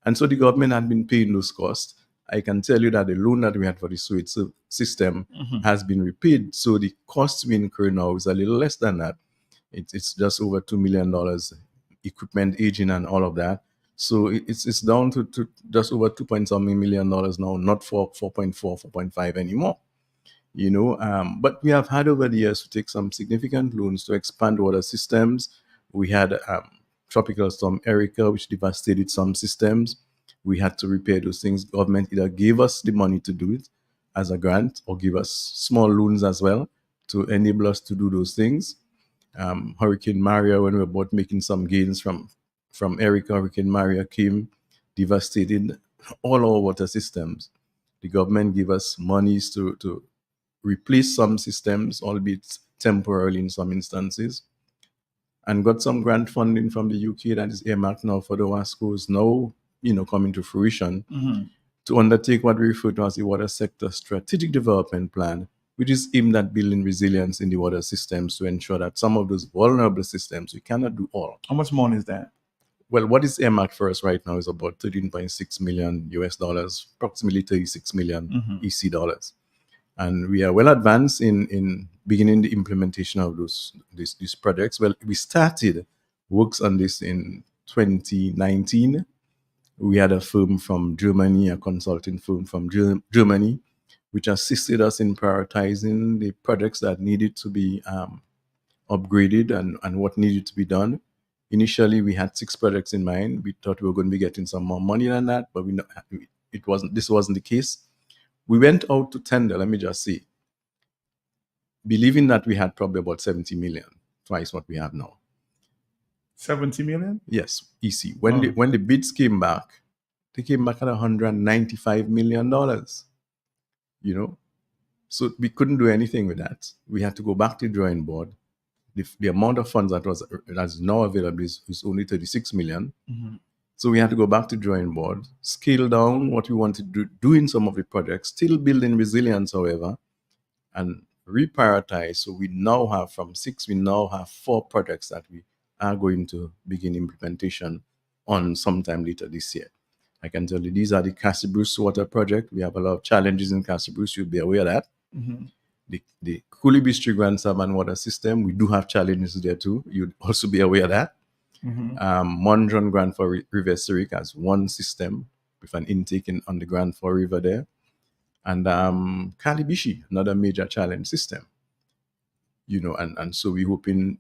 And so the government had been paying those costs. I can tell you that the loan that we had for the sewage system has been repaid. So the cost we incur now is a little less than that. It's just over $2 million, equipment aging and all of that. So it's down to just over $2.something million now, not 4.5 anymore. But we have had over the years to take some significant loans to expand water systems. We had Tropical Storm Erica, which devastated some systems. We had to repair those things. Government either gave us the money to do it as a grant or give us small loans as well to enable us to do those things. Hurricane Maria, when we were both making some gains from Erica, Hurricane Maria came, devastated all our water systems. The government gave us monies to replace some systems, albeit temporarily in some instances, and got some grant funding from the UK that is earmarked now for the DOWASCOs now, coming to fruition to undertake what we refer to as the Water Sector Strategic Development Plan, which is aimed at building resilience in the water systems to ensure that some of those vulnerable systems, we cannot do all. How much money is that? Well, what is earmarked for us right now is about $13.6 million US dollars, approximately 36 million EC dollars. And we are well advanced in beginning the implementation of these projects. Well, we started works on this in 2019. We had a firm from Germany, a consulting firm from Germany, which assisted us in prioritizing the projects that needed to be upgraded and what needed to be done. Initially, we had 6 projects in mind. We thought we were going to be getting some more money than that, but this wasn't the case. We went out to tender, let me just say, believing that we had probably about 70 million, twice what we have now. 70 million? Yes, EC. When the bids came back, they came back at $195 million. So we couldn't do anything with that. We had to go back to the drawing board. The amount of funds that's now available is only 36 million. So we had to go back to drawing board, scale down what we wanted to do in some of the projects, still building resilience, however, and reprioritize. So we now have, from 6, we now have 4 projects that we are going to begin implementation on sometime later this year. I can tell you these are the Castle Bruce Water Project. We have a lot of challenges in Castle Bruce. You'll be aware of that. Mhm. The Cooley-Beach Grand Saban water system, we do have challenges there too. You'd also be aware of that. Mhm. Mondron Grand Forks River Zurich has one system with an intake on the Grand Forks River there. And Kalibishi, another major challenge system. And so we're hoping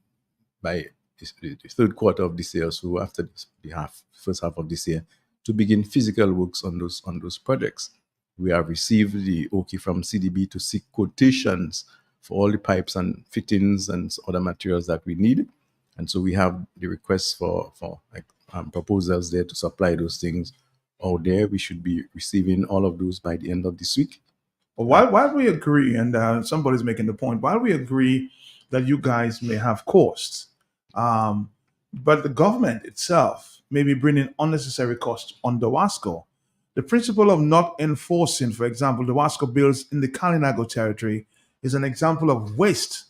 by the third quarter of this year, so after the first half of this year, to begin physical works on those projects. We have received the OK from CDB to seek quotations for all the pipes and fittings and other materials that we need. And so we have the requests for proposals there to supply those things out there. We should be receiving all of those by the end of this week. Well, while we agree, and somebody's making the point, while we agree that you guys may have costs, but the government itself may be bringing unnecessary costs on DOWASCO. The principle of not enforcing, for example, DOWASCO bills in the Kalinago territory is an example of waste.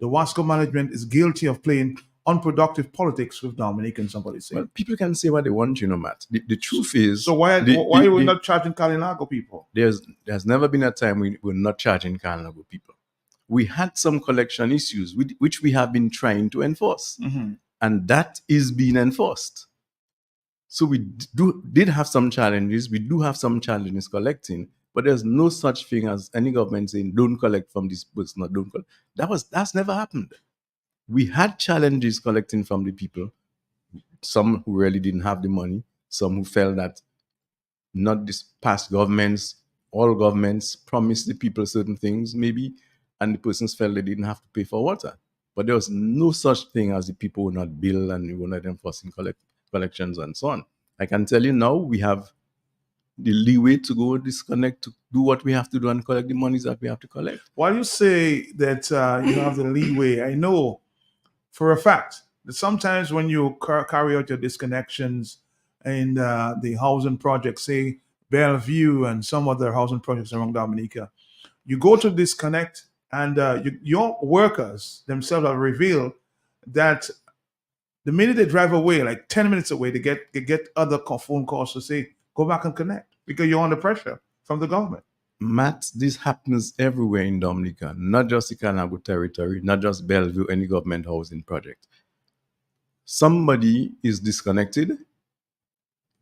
DOWASCO management is guilty of playing unproductive politics with Dominican, somebody said. Well, people can say what they want, Matt. The truth is... So why are we not charging Kalinago people? There's never been a time we were not charging Kalinago people. We had some collection issues which we have been trying to enforce. Mm-hmm. And that is being enforced. So we did have some challenges. We do have some challenges collecting, but there's no such thing as any government saying, don't collect from this person or don't collect. That's never happened. We had challenges collecting from the people, some who really didn't have the money, some who felt that not this past governments, all governments promised the people certain things maybe, and the persons felt they didn't have to pay for water. But there was no such thing as the people were not billed and we were not enforcing collections and so on. I can tell you now we have the leeway to go disconnect, to do what we have to do and collect the monies that we have to collect. While you say that you have the leeway, I know for a fact that sometimes when you carry out your disconnections in the housing projects, say Bellevue and some other housing projects around Dominica, you go to disconnect and your workers themselves have revealed that the minute they drive away, like 10 minutes away, they get other phone calls to say, go back and connect because you're under pressure from the government. Matt, this happens everywhere in Dominica, not just the Kalinago territory, not just Bellevue, any government housing project. Somebody is disconnected.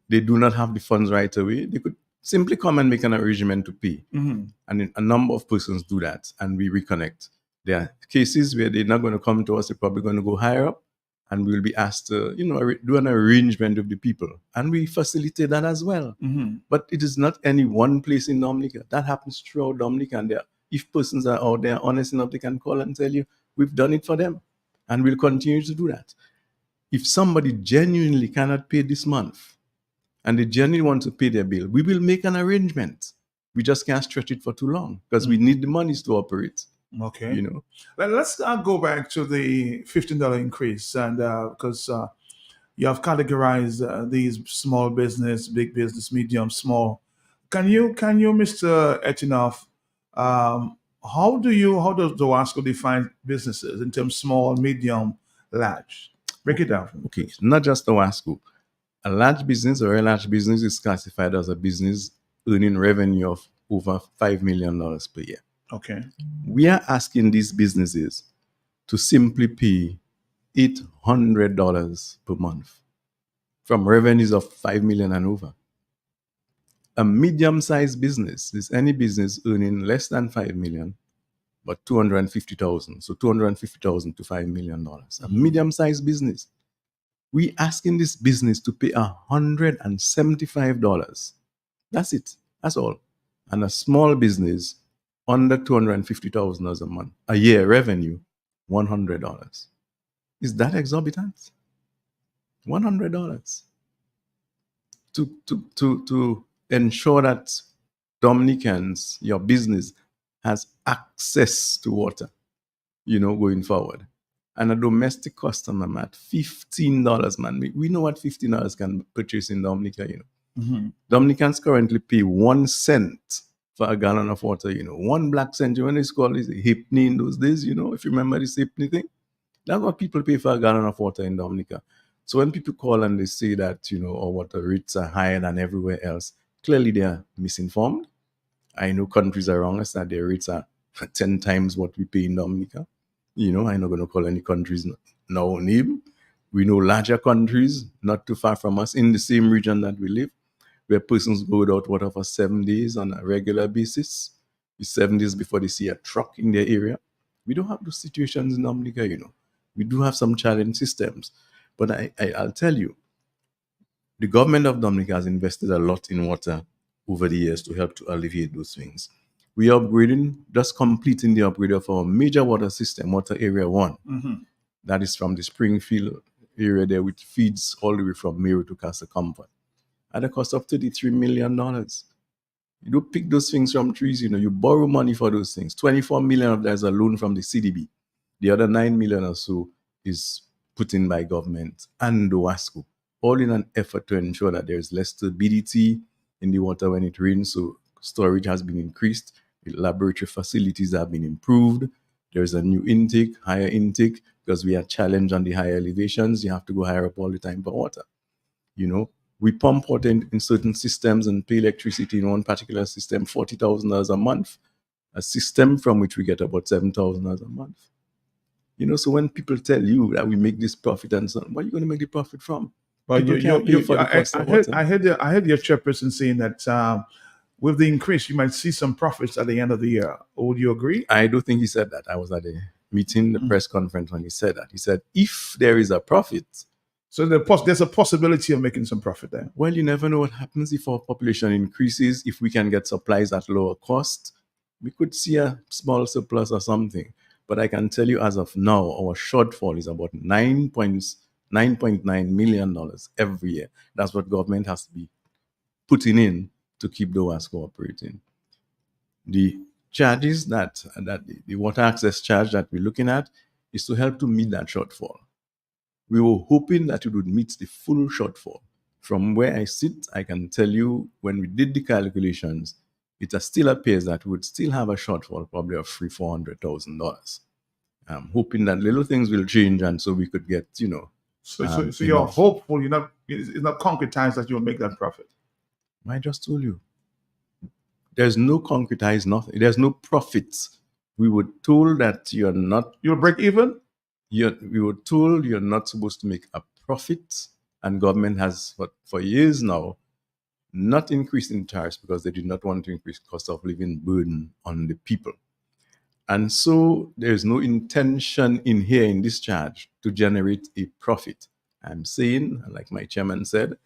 They do not have the funds right away. They could simply come and make an arrangement to pay. Mm-hmm. And a number of persons do that, and we reconnect. There are cases where they're not going to come to us, they're probably going to go higher up, and we'll be asked to, do an arrangement with the people. And we facilitate that as well. Mm-hmm. But it is not any one place in Dominica. That happens throughout Dominica. And if persons are out there honest enough, they can call and tell you, we've done it for them. And we'll continue to do that. If somebody genuinely cannot pay this month, and they genuinely want to pay their bill, we will make an arrangement. We just can't stretch it for too long because we need the monies to operate. Okay. Let's go back to the $15 increase, and because you have categorized these small business, big business, medium, small. Can you, Mr. Etienoff, how does DOWASCO define businesses in terms of small, medium, large? Break it down. Okay, it's not just DOWASCO. A large business or a large business is classified as a business earning revenue of over $5 million per year. Okay. We are asking these businesses to simply pay $800 per month from revenues of $5 million and over. A medium-sized business is any business earning less than $5 million, but $250,000. So $250,000 to $5 million. A medium-sized business. We asking this business to pay $175. That's it. That's all. And a small business under $250,000 a month, a year revenue, $100. Is that exorbitant? $100 to ensure that Dominicans, your business, has access to water, going forward. And a domestic customer, Matt, $15, man. We know what $15 can purchase in Dominica, Mm-hmm. Dominicans currently pay 1 cent for a gallon of water, 1 black cent. When it's called a hipney in those days, if you remember this hipney thing, That's what people pay for a gallon of water in Dominica. So when people call and they say that, our water rates are higher than everywhere else, clearly they are misinformed. I know countries around us that their rates are 10 times what we pay in Dominica. I'm not going to call any countries now name. We know larger countries not too far from us in the same region that we live, where persons go without water for 7 days on a regular basis. It's 7 days before they see a truck in their area. We don't have those situations in Dominica, We do have some challenge systems. But I'll tell you, the government of Dominica has invested a lot in water over the years to help to alleviate those things. We are upgrading, just completing the upgrade of our major water system, Water Area 1. Mm-hmm. That is from the Springfield area there, which feeds all the way from Mary to Castle Comfort, at a cost of $33 million. You don't pick those things from trees, you borrow money for those things. 24 million of that is a loan from the CDB. The other 9 million or so is put in by government and DOWASCO, all in an effort to ensure that there is less turbidity in the water when it rains. So storage has been increased, the laboratory facilities have been improved. There's a new intake, higher intake, because we are challenged on the higher elevations. You have to go higher up all the time for water. We pump water in certain systems and pay electricity in one particular system, $40,000 a month, a system from which we get about $7,000 a month. So when people tell you that we make this profit and so on, what are you going to make the profit from? But I heard your chairperson saying that with the increase, you might see some profits at the end of the year. Would you agree? I do think he said that. I was at a meeting, the press conference, when he said that. He said, if there is a profit. So there's a possibility of making some profit there. Well, you never know what happens if our population increases. If we can get supplies at lower cost, we could see a small surplus or something. But I can tell you as of now, our shortfall is about $9.9 million every year. That's what government has to be putting in to keep the WASCO operating. The charges that the water access charge that we're looking at is to help to meet that shortfall. We were hoping that it would meet the full shortfall. From where I sit, I can tell you when we did the calculations, it still appears that we would still have a shortfall probably of $400,000. I'm hoping that little things will change and so we could get, So you're hopeful, it's not concretized that you'll make that profit. I just told you. There's no concretized nothing. There's no profits. We were told that you'll break even? We were told you're not supposed to make a profit, and government has, for years now, not increasing tariffs because they did not want to increase cost of living burden on the people. And so there's no intention in here in this charge to generate a profit. I'm saying, like my chairman said,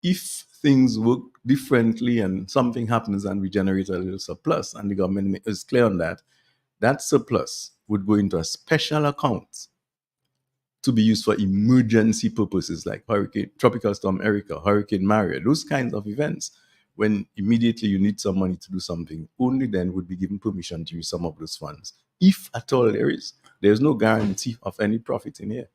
if things work differently and something happens and we generate a little surplus, and the government is clear on that, that surplus would go into a special account to be used for emergency purposes like Tropical Storm Erica, Hurricane Maria, those kinds of events. When immediately you need some money to do something, only then would be given permission to use some of those funds. If at all there is. There's no guarantee of any profit in here.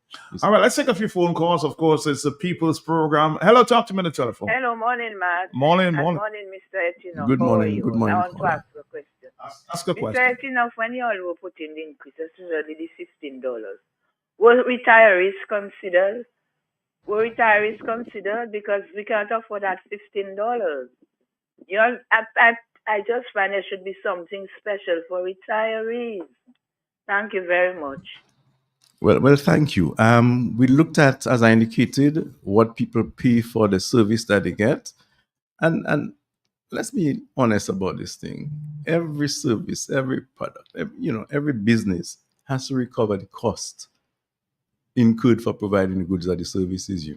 All right, let's take a few phone calls. Of course, it's a people's program. Hello, talk to me on the telephone. Hello, morning, Matt. Morning. Morning, Mr. Etinoff. Good morning. Good morning. I want to ask a question. Ask a question. Mr. Etinoff, when you all were putting the increase, especially the $15, were retirees considered? Because we can't afford that $15. I just find there should be something special for retirees. Thank you very much. Well, thank you. We looked at, as I indicated, what people pay for the service that they get. And let's be honest about this thing. Every service, every product, every business has to recover the cost incurred for providing the goods or the services,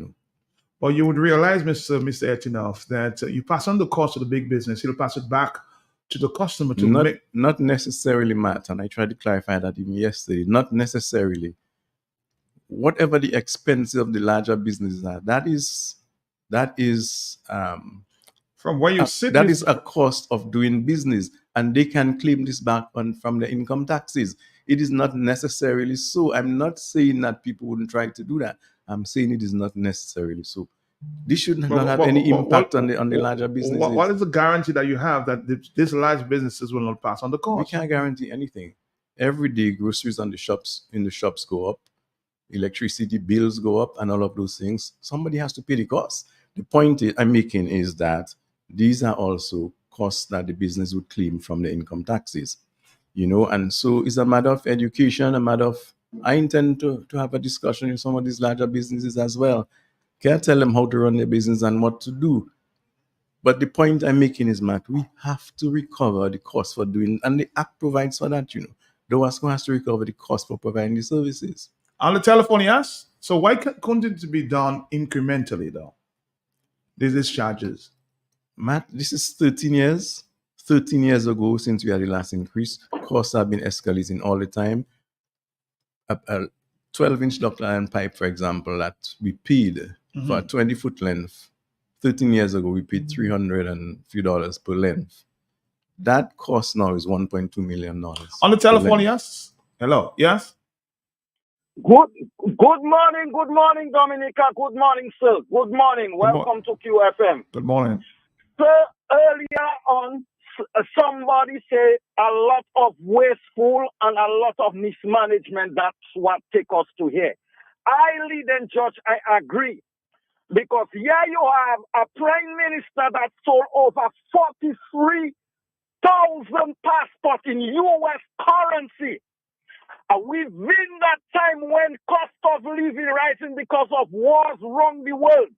Well, you would realize, Mr. Etinoff, that you pass on the cost to the big business. You'll pass it back to the customer to not necessarily, Matt, and I tried to clarify that even yesterday. Not necessarily. Whatever the expenses of the larger businesses are, that is from where you sit. That is a cost of doing business, and they can claim this back from their income taxes. It is not necessarily so. I'm not saying that people wouldn't try to do that. I'm saying it is not necessarily so. This should not have any impact on the larger businesses. What is the guarantee that you have that these large businesses will not pass on the cost? We can't guarantee anything. Every day, groceries in the shops go up. electricity bills go up and all of those things, somebody has to pay the cost. The point I'm making is that these are also costs that the business would claim from the income taxes, and so it's a matter of education, a matter of, I intend to have a discussion with some of these larger businesses as well. Can't tell them how to run their business and what to do. But the point I'm making is, Matt, we have to recover the cost for doing, and the act provides for that, The WASCO has to recover the cost for providing the services. On the telephone, yes? So why couldn't it be done incrementally, though? These charges. Matt, this is 13 years. 13 years ago since we had the last increase. Costs have been escalating all the time. A 12-inch ductile iron pipe, for example, that we paid for a 20-foot length. 13 years ago, we paid $300 and a few dollars per length. That cost now is $1.2 million. On the telephone, yes? Hello, yes? Good morning, Dominica. Good morning, sir. Good morning. Welcome to QFM. Good morning. So earlier on, somebody said a lot of wasteful and a lot of mismanagement. That's what take us to here. I lead and judge, I agree. Because here you have a prime minister that sold over 43,000 passports in U.S. currency. Within that time when cost of living rising because of wars around the world,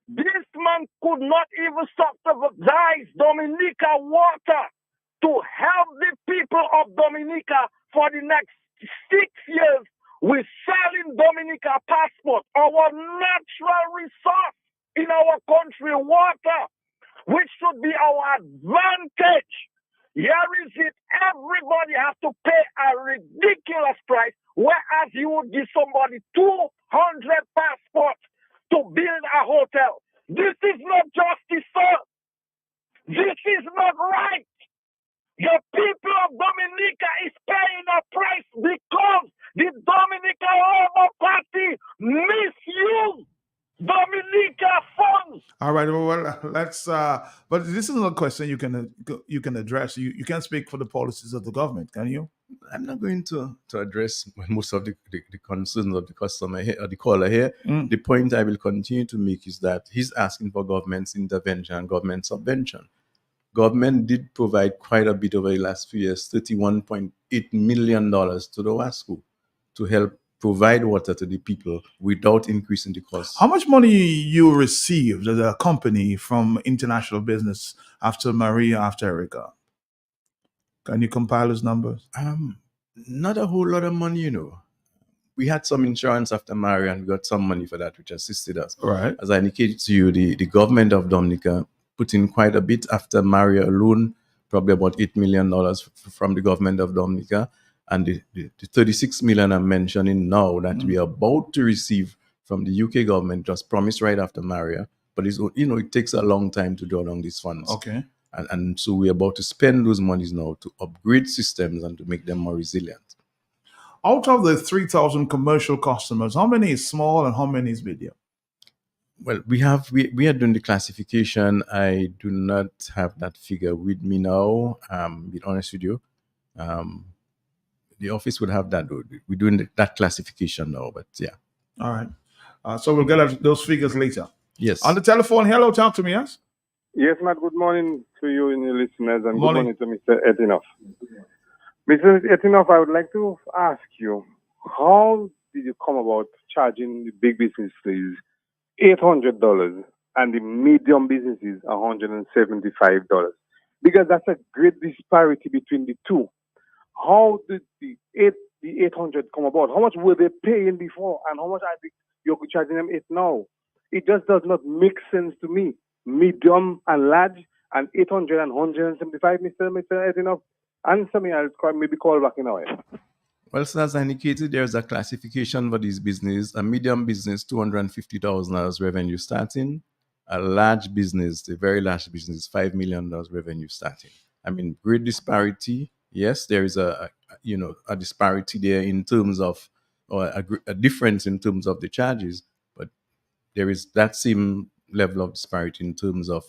this man could not even subsidize Dominica water to help the people of Dominica for the next 6 years. We're selling Dominica passport, our natural resource in our country, water, which should be our advantage. Here is it, everybody has to pay a ridiculous price, whereas you would give somebody 200 passports to build a hotel. This is not justice, sir. This is not right. The people of Dominica is paying a price because the Dominica Labour Party misused Dominica funds. All right. Well, let's. But this is not a question you can address. You can't speak for the policies of the government, can you? I'm not going to address most of the concerns of the customer here, or the caller here. The point I will continue to make is that he's asking for government's intervention and government subvention. Government did provide quite a bit over the last few years, $31.8 million to the WASCO to help provide water to the people without increasing the cost. How much money you received as a company from international business after Maria, after Erica? Can you compile those numbers? Not a whole lot of money, We had some insurance after Maria and we got some money for that, which assisted us. Right. As I indicated to you, the government of Dominica put in quite a bit after Maria alone, probably about $8 million from the government of Dominica. And the 36 million I'm mentioning now that we are about to receive from the UK government, just promised right after Maria. But it takes a long time to draw down these funds. Okay. And so we're about to spend those monies now to upgrade systems and to make them more resilient. Out of the 3,000 commercial customers, how many is small and how many is medium? Well, we are doing the classification. I do not have that figure with me now, be honest with you. The office would have that. We're doing that classification now, but yeah. All right. So we'll get those figures later. Yes. On the telephone, hello, talk to me, yes? Yes, Matt, good morning to you and your listeners, and good morning to Mr. Etinoff. Mr. Etinoff, I would like to ask you, how did you come about charging the big businesses $800 and the medium businesses $175? Because that's a great disparity between the two. How did the 800 come about? How much were they paying before, and how much you're charging them now? It just does not make sense to me. Medium and large, and 800 and 175, Mr. Etinoff. Answer me, I'll maybe call back in a while. Well, so as I indicated, there's a classification for this business. A medium business, $250,000 revenue starting. A large business, a very large business, $5 million revenue starting. I mean, great disparity. Yes, there is a disparity there in terms of, or a difference in terms of the charges, but there is that same level of disparity in terms of,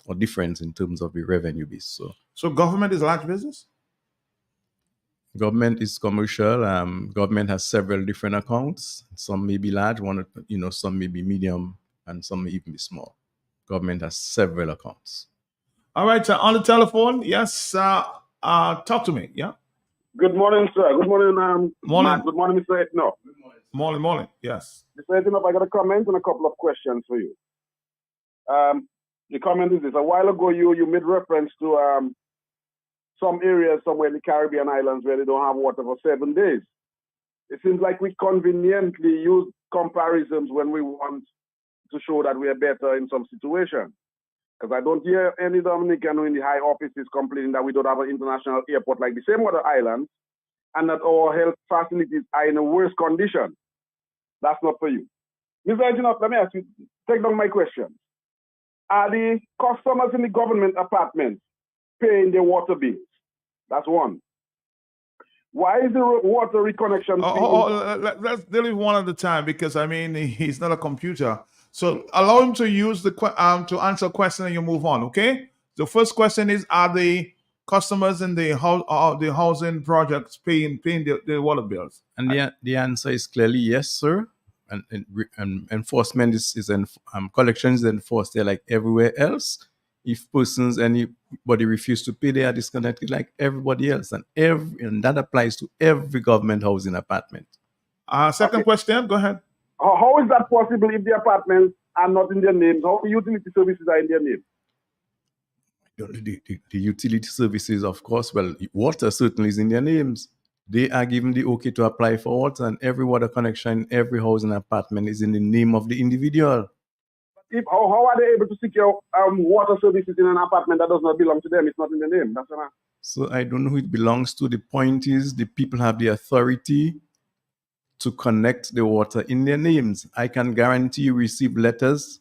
or difference in terms of the revenue base. So government is large business? Government is commercial. Government has several different accounts. Some may be large, some may be medium, and some may even be small. Government has several accounts. All right, on the telephone, yes. Talk to me. Yeah. Good morning, sir. Good morning, Morning. Matt. Good morning, Mr. Etno. Morning. Yes. Mr. Etno, I got a comment and a couple of questions for you. The comment is this: a while ago, you made reference to some areas somewhere in the Caribbean islands where they don't have water for 7 days. It seems like we conveniently use comparisons when we want to show that we are better in some situations. Because I don't hear any Dominican in the high offices complaining that we don't have an international airport like the same other islands and that our health facilities are in a worse condition. That's not for you. Mr. Engineer, let me ask you, take down my question. Are the customers in the government apartments paying their water bills? That's one. Why is the water reconnection? Let's deal with one at a time because he's not a computer. So allow him to use to answer a question and you move on. Okay. The first question is: are the customers in the housing projects paying their water bills? And the answer is clearly yes, sir. And enforcement is collection is enforced there like everywhere else. If anybody refuse to pay, they are disconnected like everybody else, and that applies to every government housing apartment. Second question, go ahead. How is that possible if the apartments are not in their names? How the utility services are in their name? The utility services, of course, water certainly is in their names. They are given the okay to apply for water, and every water connection, every housing apartment is in the name of the individual. How are they able to secure water services in an apartment that does not belong to them? It's not in their name. That's what So I don't know who it belongs to. The point is the people have the authority to connect the water in their names. I can guarantee you receive letters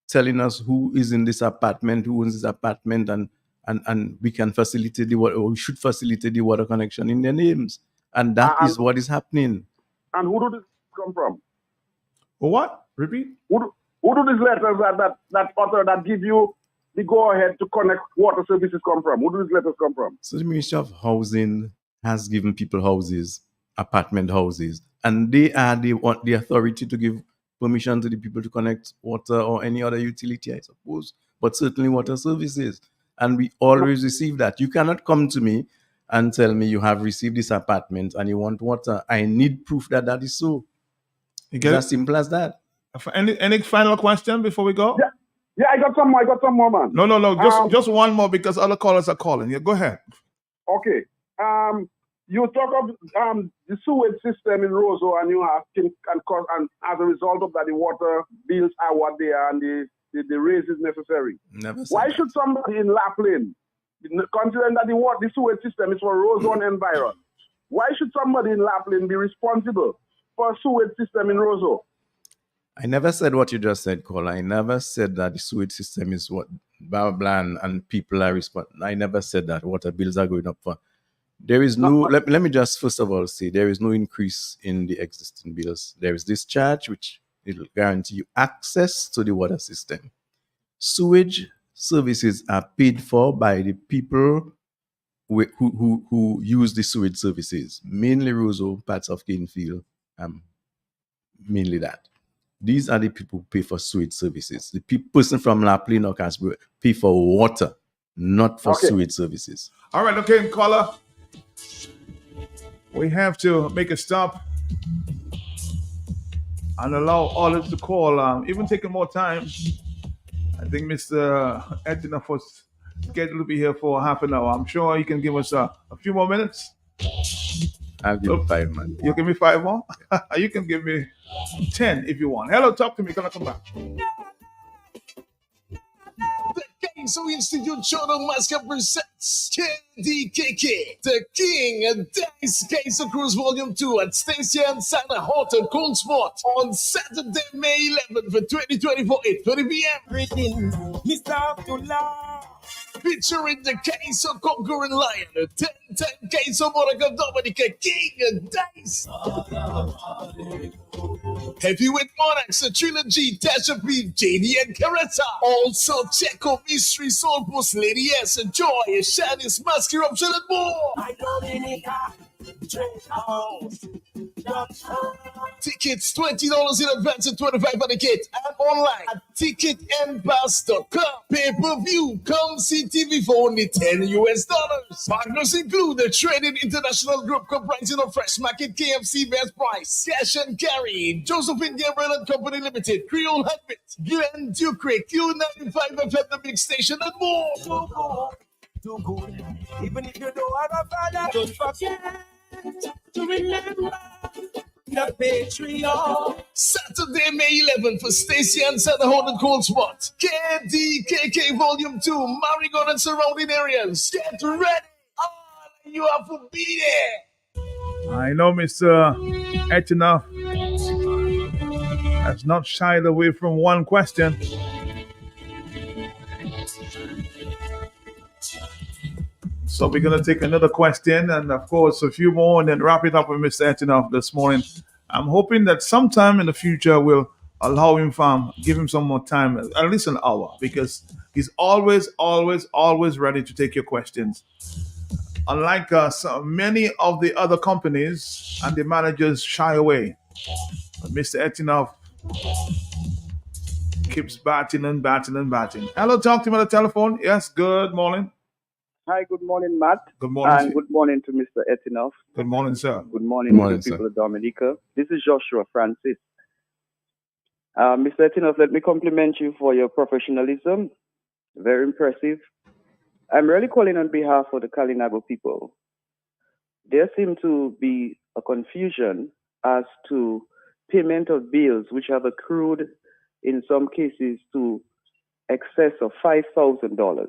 telling us who is in this apartment, who owns this apartment, and we can facilitate the water, or we should facilitate the water connection in their names. And that is what is happening. And who do this come from? What? Repeat? Who do these letters that give you the go-ahead to connect water services come from? Who do these letters come from? So the Ministry of Housing has given people houses, apartment houses, and they are the authority to give permission to the people to connect water or any other utility, I suppose, but certainly water services. And we always receive that. You cannot come to me and tell me you have received this apartment and you want water. I need proof that is so. It's as simple as that. Any final question before we go? Yeah, I got some more, man. No. Just one more because other callers are calling. Yeah, go ahead. Okay. You talk of the sewage system in Roseau, and you have and as a result of that, the water bills are what they are, and the raise is necessary. Why should somebody in Lapland, considering that the sewage system is for Roseau and environ, why should somebody in Lapland be responsible for a sewage system in Roseau? I never said what you just said, Cole. I never said that the sewage system is what blah blah and people are responsible. I never said that water bills are going up for. There is let me just first of all say there is no increase in the existing bills. There is this charge which will guarantee you access to the water system. Sewage services are paid for by the people who use the sewage services, mainly Roseau, parts of Canefield, mainly that. These are the people who pay for sewage services. The person from Lapland or Casper pay for water, not for sewage services. All right, okay, caller. We have to make a stop and allow others to call. Even taking more time. I think Mr. Etino was scheduled to be here for half an hour. I'm sure he can give us a few more minutes. I'll give you 5 man. You give me 5 more? You can give me 10 if you want. Hello, talk to me. Can I come back? The Kaiso Institute Show Masker presents KDKK, the King and Dice Kaiso Cruise Volume 2 at Stacia and Santa Hotel Cold Spot on Saturday, May 11th for 2024, 8:30 p.m. Mr. Abdullah. featuring the Queso Conquering Lion, the 10-10 Queso Monaco Dominica King and Dice. Heavyweight Monarchs, the Trilogy, Tasha P, JD and Caretta. Also, Checo, Mystery, Soul Post, Lady S, and Joy, Shanice, Mask Eruption, and more. Tickets $20 in advance and $25 on the gate and online at ticketmpass.com. Pay-per-view, come see TV for only $10. Partners include the Trading International Group comprising of Fresh Market, KFC, Best Price, Cash and Carry, Josephine Gabriel and Company Limited, Creole Habit, Glenn Ducre, Q95 FM, the Big Station, and more. Do good. Even if you don't have a father, don't forget to remember the Patreon. Saturday, May 11th for Stacey and Sutherland and Cold Spot. KDKK Volume 2, Marigon and surrounding areas. Get ready. All you have to be there. I know Mr. Etienne has not shied away from one question. So we're going to take another question and, of course, a few more and then wrap it up with Mr. Etienne this morning. I'm hoping that sometime in the future we'll allow him give him some more time, at least an hour, because he's always ready to take your questions. Unlike so many of the other companies and the managers shy away, but Mr. Etienne keeps batting and batting and batting. Hello, talk to him on the telephone. Yes, good morning. Hi, good morning, Matt. Good morning. And good morning to Mr. Etienne. Good morning, sir. Good morning to the people of Dominica. This is Joshua Francis. Mr. Etienne, let me compliment you for your professionalism. Very impressive. I'm really calling on behalf of the Kalinago people. There seems to be a confusion as to payment of bills which have accrued in some cases to excess of $5,000.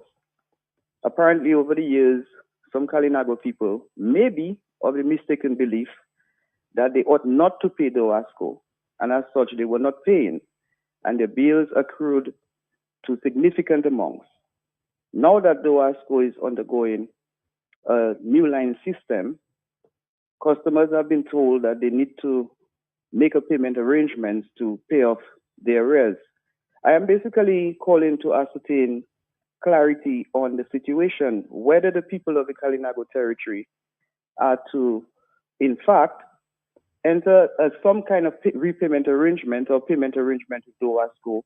Apparently, over the years, some Kalinago people may be of the mistaken belief that they ought not to pay the OASCO, and as such, they were not paying, and the bills accrued to significant amounts. Now that the OASCO is undergoing a new line system, customers have been told that they need to make a payment arrangements to pay off their arrears. I am basically calling to ascertain clarity on the situation, whether the people of the Kalinago territory are to, in fact, enter some kind of repayment arrangement or payment arrangement with OASCO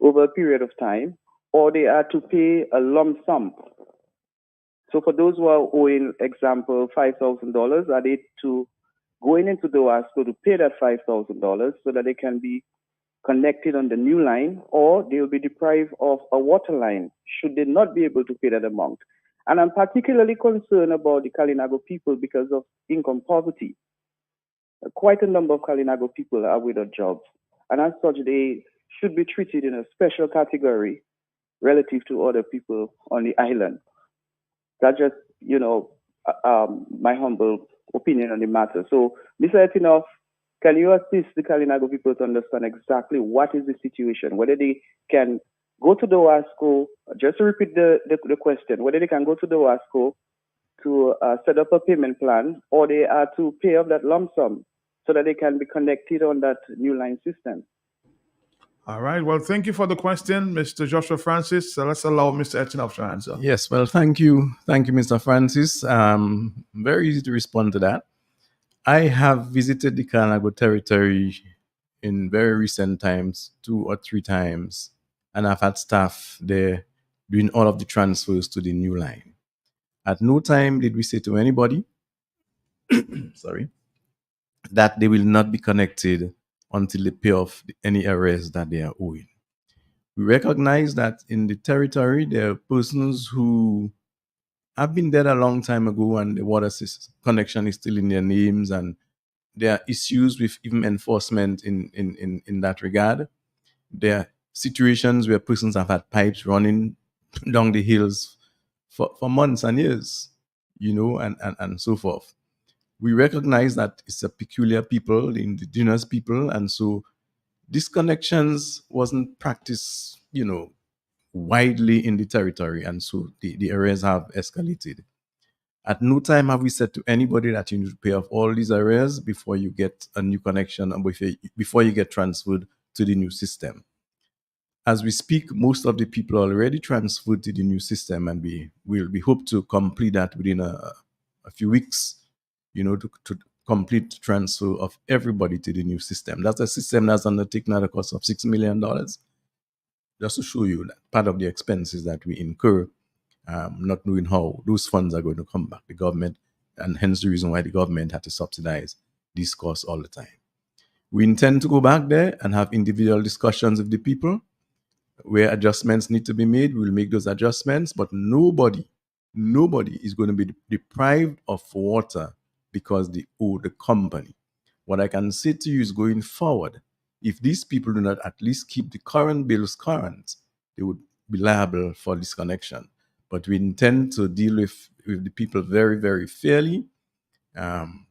over a period of time, or they are to pay a lump sum. So for those who are owing, example, $5,000, are they to going into the OASCO to pay that $5,000 so that they can be connected on the new line, or they will be deprived of a water line should they not be able to pay that amount. And I'm particularly concerned about the Kalinago people because of income poverty. Quite a number of Kalinago people are without jobs, and as such, they should be treated in a special category relative to other people on the island. That's just, my humble opinion on the matter. So, Mr. Etienne, can you assist the Kalinago people to understand exactly what is the situation, whether they can go to the OASCO, just to repeat the question, whether they can go to the OASCO to set up a payment plan, or they are to pay off that lump sum so that they can be connected on that new line system? All right. Well, thank you for the question, Mr. Joshua Francis. So let's allow Mr. Etienne to answer. Yes, well, thank you. Thank you, Mr. Francis. Very easy to respond to that. I have visited the Kalinago territory in very recent times, 2 or 3 times, and I've had staff there doing all of the transfers to the new line. At no time did we say to anybody, that they will not be connected until they pay off any arrears that they are owing. We recognize that in the territory, there are persons who have been dead a long time ago and the water connection is still in their names, and there are issues with even enforcement in that regard. There are situations where persons have had pipes running down the hills for months and years, and so forth. We recognize that it's a peculiar people, the indigenous people, and so disconnections wasn't practiced, widely in the territory, and so the arrears have escalated. At no time have we said to anybody that you need to pay off all these arrears before you get a new connection and before you get transferred to the new system. As we speak, most of the people are already transferred to the new system, and we hope to complete that within a few weeks, to complete transfer of everybody to the new system. That's a system that's undertaken at a cost of $6 million. Just to show you that part of the expenses that we incur, not knowing how those funds are going to come back, the government, and hence the reason why the government had to subsidize these costs all the time. We intend to go back there and have individual discussions with the people. Where adjustments need to be made, we'll make those adjustments, but nobody is going to be deprived of water because they owe the company. What I can say to you is, going forward, if these people do not at least keep the current bills current, they would be liable for disconnection. But we intend to deal with the people very, very fairly, and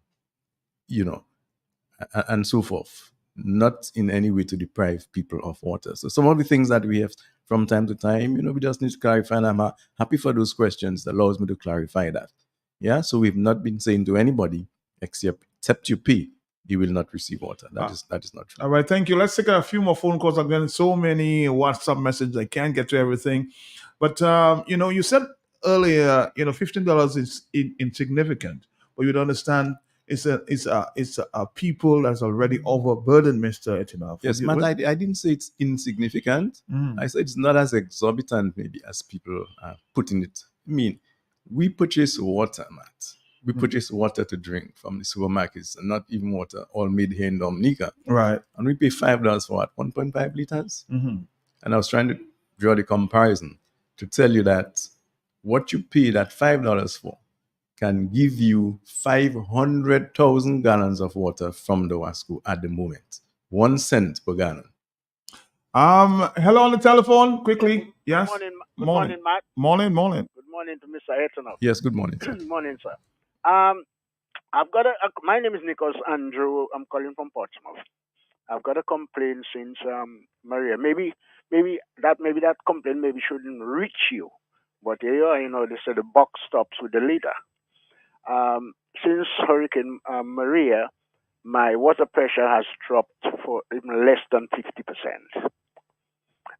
so forth. Not in any way to deprive people of water. So some of the things that we have from time to time, we just need to clarify, and I'm happy for those questions that allows me to clarify that. Yeah, so we've not been saying to anybody, except you pay, you will not receive water. That is not true. All right, thank you. Let's take a few more phone calls. I'm getting so many WhatsApp messages, I can't get to everything. But, you said earlier, $15 is insignificant, but you don't understand. It's a people that's already overburdened, Mr. Etinoff. Yes, Matt, I didn't say it's insignificant. I said it's not as exorbitant maybe as people are putting it. I mean, we purchase water, Matt. We purchase water to drink from the supermarkets, and not even water, all made here in Dominica. Right. And we pay $5 for what, 1.5 liters? Mm-hmm. And I was trying to draw the comparison to tell you that what you pay that $5 for can give you 500,000 gallons of water from the Wasco at the moment. 1 cent per gallon. Hello on the telephone, quickly. Yes. Good morning, Matt. Morning. Good morning to Mr. Etinoff. Yes, good morning, sir. Good morning, sir. I've got my name is Nicholas Andrew. I'm calling from Portsmouth. I've got a complaint since Maria. Maybe that complaint shouldn't reach you, but here you are. They say the buck stops with the leader. Since Hurricane Maria, my water pressure has dropped for even less than 50%.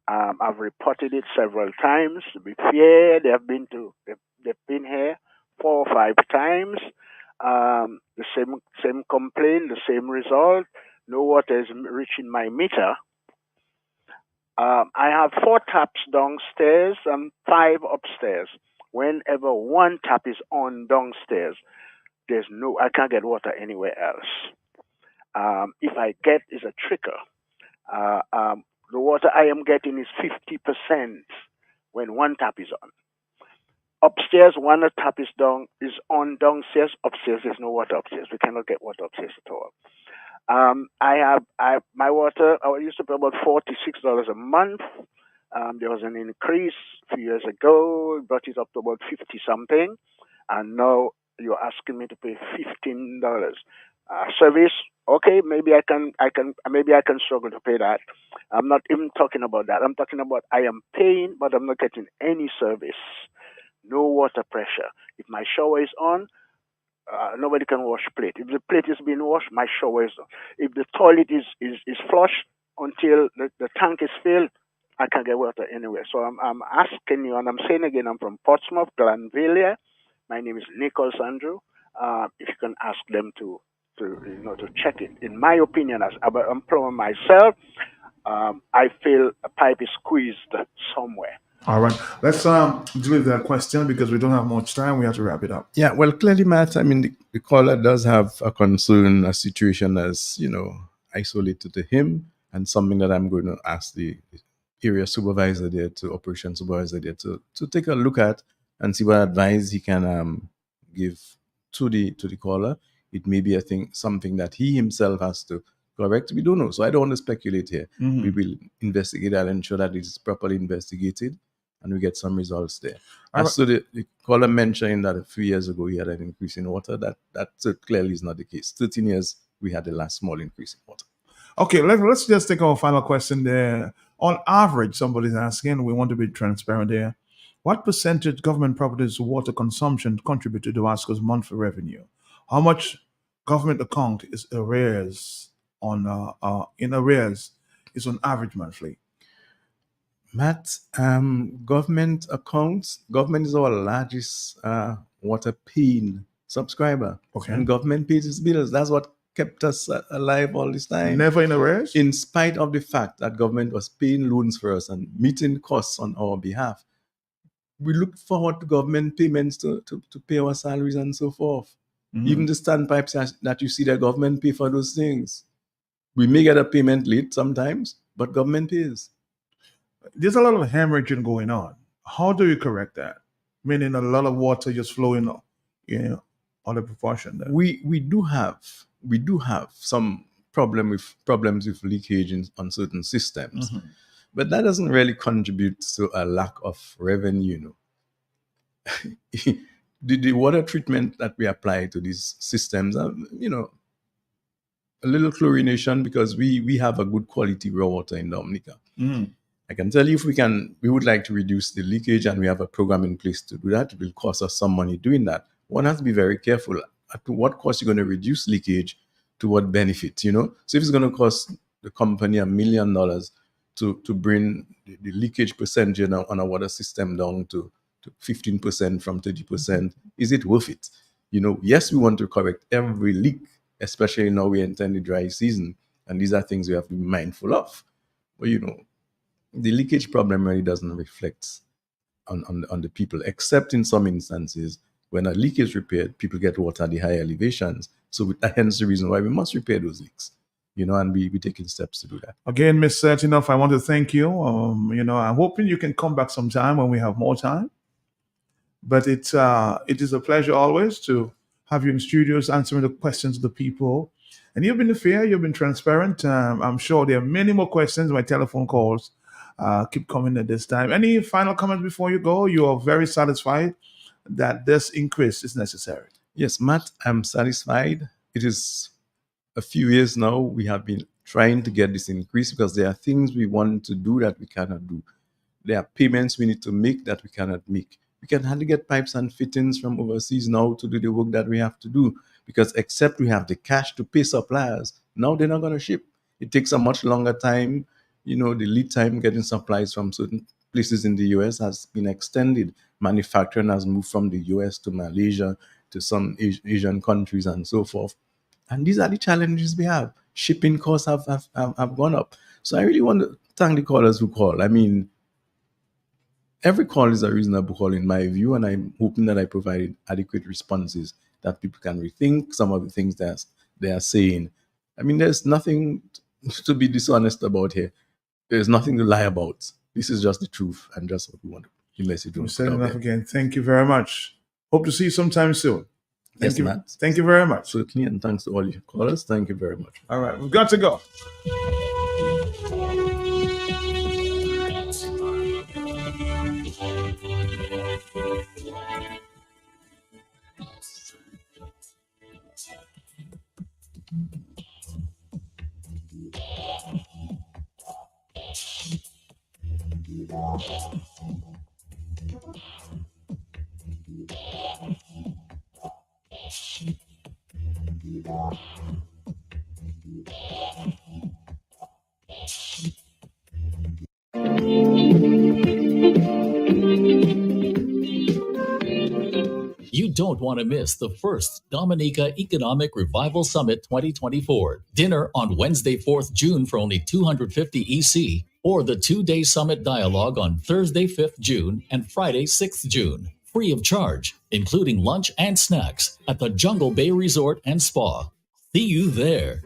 I've reported it several times. To be fair, they've been here 4 or 5 times. The same complaint, the same result. No water is reaching my meter. I have 4 taps downstairs and 5 upstairs. Whenever 1 tap is on downstairs, I can't get water anywhere else. If I get is a trickle. The water I am getting is 50% when 1 tap is on. Upstairs, 1 tap is on downstairs. Upstairs, there's no water upstairs. We cannot get water upstairs at all. My water, I used to pay about $46 a month. There was an increase a few years ago, brought it up to about 50 something, and now you're asking me to pay $15. Service, okay, maybe I can struggle to pay that. I'm not even talking about that. I'm talking about I am paying, but I'm not getting any service. No water pressure. If my shower is on, nobody can wash plate. If the plate is being washed, my shower is on. If the toilet is flushed until the tank is filled, I can't get water anywhere. So I'm asking you, and I'm saying again, I'm from Portsmouth, Glanville. My name is Nicholas Andrew. If you can ask them to check it. In my opinion, as I'm plumber myself, I feel a pipe is squeezed somewhere. All right. Let's deal with that question because we don't have much time. We have to wrap it up. Yeah, well, clearly, Matt, I mean, the caller does have a concern, a situation as, isolated to him, and something that I'm going to ask the area supervisor there, to operation supervisor there, to take a look at and see what advice he can give to the caller. It may be, I think, something that he himself has to correct. We don't know. So I don't want to speculate here. Mm-hmm. We will investigate and ensure that it is properly investigated and we get some results there. All As to the caller mentioning that a few years ago he had an increase in water, that clearly is not the case. 13 years, we had the last small increase in water. Okay, let's just take our final question there. On average, somebody's asking, we want to be transparent here. What percentage government properties water consumption contribute to Damascus monthly revenue? How much government account is arrears on in arrears is on average monthly? Matt, government accounts, government is our largest water paying subscriber. Okay. And government pays its bills. That's what kept us alive all this time. Never in arrears? In spite of the fact that government was paying loans for us and meeting costs on our behalf. We looked forward to government payments to pay our salaries and so forth. Even the standpipes that you see, the government pay for those things. We may get a payment late sometimes, but government pays. There's a lot of hemorrhaging going on. How do you correct that? Meaning a lot of water just flowing, on the proportion there. We do have some problems with leakage on certain systems, but that doesn't really contribute to a lack of revenue. The water treatment that we apply to these systems, a little chlorination because we have a good quality raw water in Dominica. I can tell you if we would like to reduce the leakage and we have a program in place to do that. It will cost us some money doing that. One has to be very careful at what cost you're going to reduce leakage to what benefit, So if it's going to cost the company $1 million to bring the leakage percentage on a water system down to 15% from 30%, is it worth it? Yes, we want to correct every leak, especially now we enter the dry season, and these are things we have to be mindful of. But the leakage problem really doesn't reflect on the people, except in some instances when a leak is repaired, people get water at the high elevations. So hence the reason why we must repair those leaks, and we're taking steps to do that. Again, Mr. Etinoff, I want to thank you. I'm hoping you can come back sometime when we have more time. But it is a pleasure always to have you in studios answering the questions of the people. And you've been fair, you've been transparent. I'm sure there are many more questions. My telephone calls keep coming at this time. Any final comments before you go? You are very satisfied that this increase is necessary. Yes, Matt, I'm satisfied. It is a few years now we have been trying to get this increase because there are things we want to do that we cannot do. There are payments we need to make that we cannot make. We can hardly get pipes and fittings from overseas now to do the work that we have to do because except we have the cash to pay suppliers, now they're not going to ship. It takes a much longer time. The lead time getting supplies from certain places in the US has been extended. Manufacturing has moved from the US to Malaysia to some Asian countries and so forth. And these are the challenges we have. Shipping costs have gone up. So I really want to thank the callers who call. I mean, every call is a reasonable call in my view, and I'm hoping that I provided adequate responses that people can rethink some of the things that they are saying. I mean, there's nothing to be dishonest about here. There's nothing to lie about. This is just the truth and just what we want to message. Mr. Etinoff again, thank you very much. Hope to see you sometime soon. Thank you, Matt. Thank you very much. Certainly, and thanks to all your callers. Thank you very much. All right, we've got to go. You don't want to miss the first Dominica Economic Revival Summit 2024. Dinner on Wednesday, 4th June for only $250 EC, or the 2-day summit dialogue on Thursday, 5th June and Friday, 6th June. Free of charge, including lunch and snacks at the Jungle Bay Resort and Spa. See you there.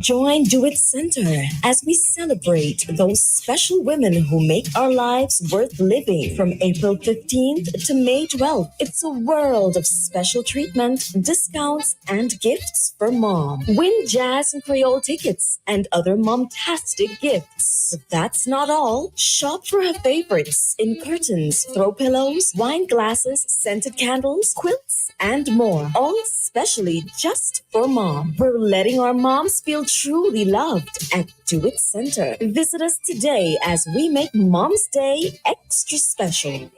Join Do It Center as we celebrate those special women who make our lives worth living from April 15th to May 12th. It's a world of special treatment, discounts, and gifts for mom. Win jazz and Creole tickets and other mom-tastic gifts. But that's not all. Shop for her favorites in curtains, throw pillows, wine glasses, scented candles, quilts, and more. All specially just for mom. We're letting our moms feel truly loved at Do It Center. Visit us today as we make Mom's Day extra special.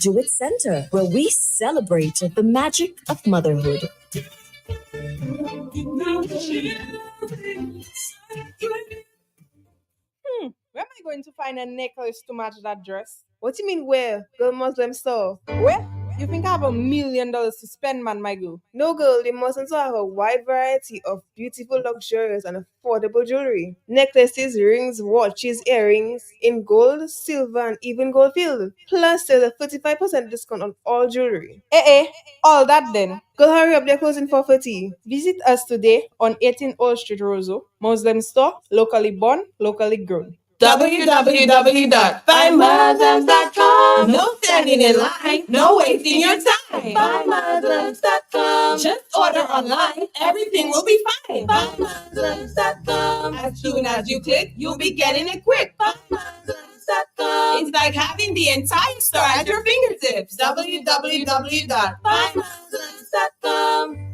Do It Center, where we celebrate the magic of motherhood. Where am I going to find a necklace to match that dress? What do you mean where? Girl, Muslim store. Where? You think I have $1 million to spend, man, my girl? No, girl, the Muslim store have a wide variety of beautiful, luxurious, and affordable jewelry. Necklaces, rings, watches, earrings in gold, silver, and even gold filled. Plus, there's a 35% discount on all jewelry. All that then. Girl, hurry up, they're closing for 30. Visit us today on 18 Old Street, Roseau. Muslim store, locally born, locally grown. www.findmuslims.com. No standing in line, no wasting your time. Findmuslims.com. Just order online, everything will be fine. Findmuslims.com. As soon as you click, you'll be getting it quick. Findmuslims.com. It's like having the entire store at your fingertips. www.findmuslims.com.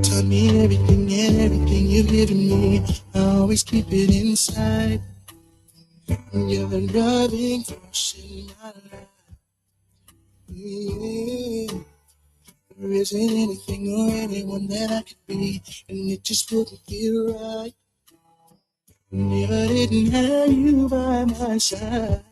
Tell me everything you've given me. I always keep it inside. You're the driving force in my life. Yeah. There isn't anything or anyone that I could be, and it just wouldn't feel right. Never didn't have you by my side.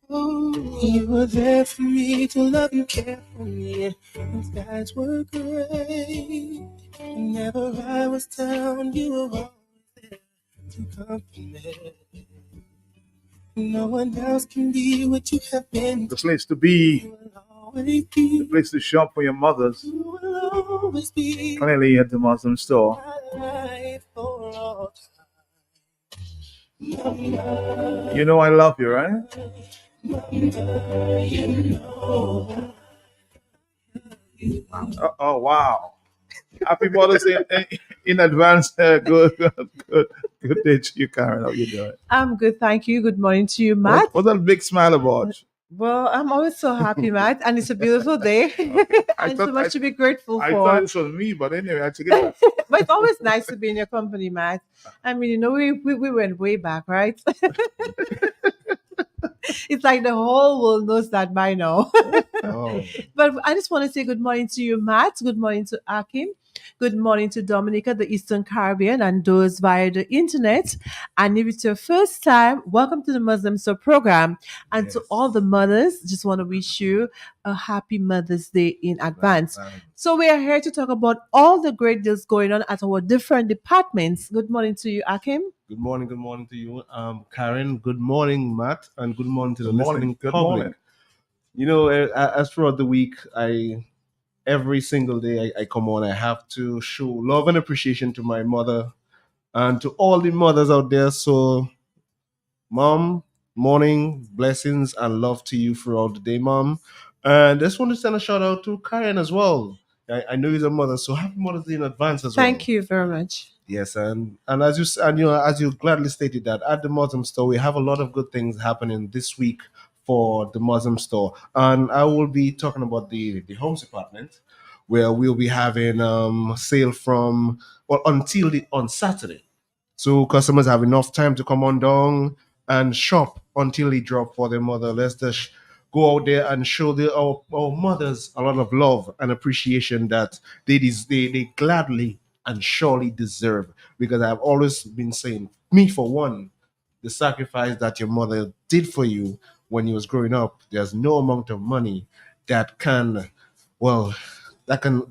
Oh, you were there for me to love you, care for me. Those guys were great. Whenever I was down, you were always there to comfort me. No one else can be what you have been. The place to be, the place to shop for your mothers. Clearly at the Muslim store. You know I love you, right? Oh wow! Happy Mother's Day in advance. Good day to you, Karen. How you doing? I'm good, thank you. Good morning to you, Matt. What's that big smile about? Well, I'm always so happy, Matt, and it's a beautiful day. And so much to be grateful for. I thought it was me, but anyway, I took it. But it's always nice to be in your company, Matt. I mean, we went way back, right? It's like the whole world knows that by now. Oh. But I just want to say good morning to you, Matt. Good morning to Akim. Good morning to Dominica, the Eastern Caribbean, and those via the internet. And if it's your first time, welcome to the Muslim Store program. And to all the mothers, just want to wish you a happy Mother's Day in advance. So we are here to talk about all the great deals going on at our different departments. Good morning to you, Akim. Good morning to you, Karen. Good morning, Matt, and good morning to the listening public. You know, as throughout the week, every single day I come on, I have to show love and appreciation to my mother and to all the mothers out there. So, Mom, morning, blessings and love to you throughout the day, Mom. And I just want to send a shout out to Karen as well. I know you're a mother, so happy Mother's Day in advance as well. Thank you very much. Yes, and as you gladly stated that at the Muslim store we have a lot of good things happening this week for the Muslim store, and I will be talking about the homes department, where we'll be having sale from on Saturday, so customers have enough time to come on down and shop until they drop for their mother. Let's just go out there and show our mothers a lot of love and appreciation that they gladly and surely deserve, because I've always been saying, me for one, the sacrifice that your mother did for you when you was growing up, there's no amount of money that can, well, that can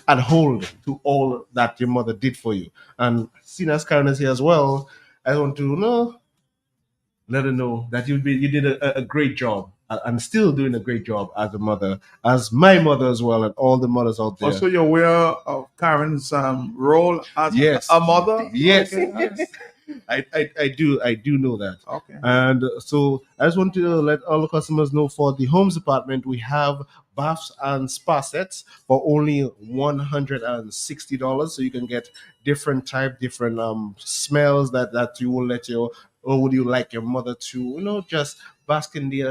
add hold to all that your mother did for you. And seeing as Karen is here as well, I want to let her know that you did a great job and still doing a great job as a mother, as my mother as well, and all the mothers out there. Also, you're aware of Karen's role as a mother? Yes. Okay. I do know that. Okay. And so I just want to let all the customers know for the homes department, we have baths and spa sets for only $160. So you can get different smells that you will let your, or would you like your mother to, just bask in the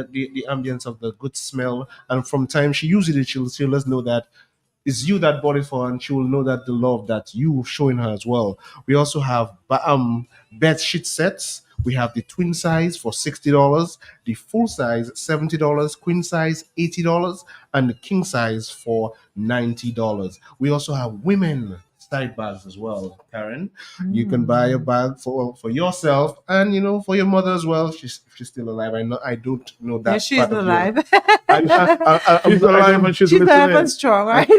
ambience of the good smell. And from time she uses it, she'll let us know that it's you that bought it for her, and she will know that the love that you showing her as well. We also have bed sheet sets. We have the twin size for $60, the full size $70, queen size $80, and the king size for $90. We also have women side bags as well, Karen. You can buy a bag for yourself and for your mother as well. She's still alive. I don't know that. Yeah, she's alive. She's alive and she's alive and strong, right?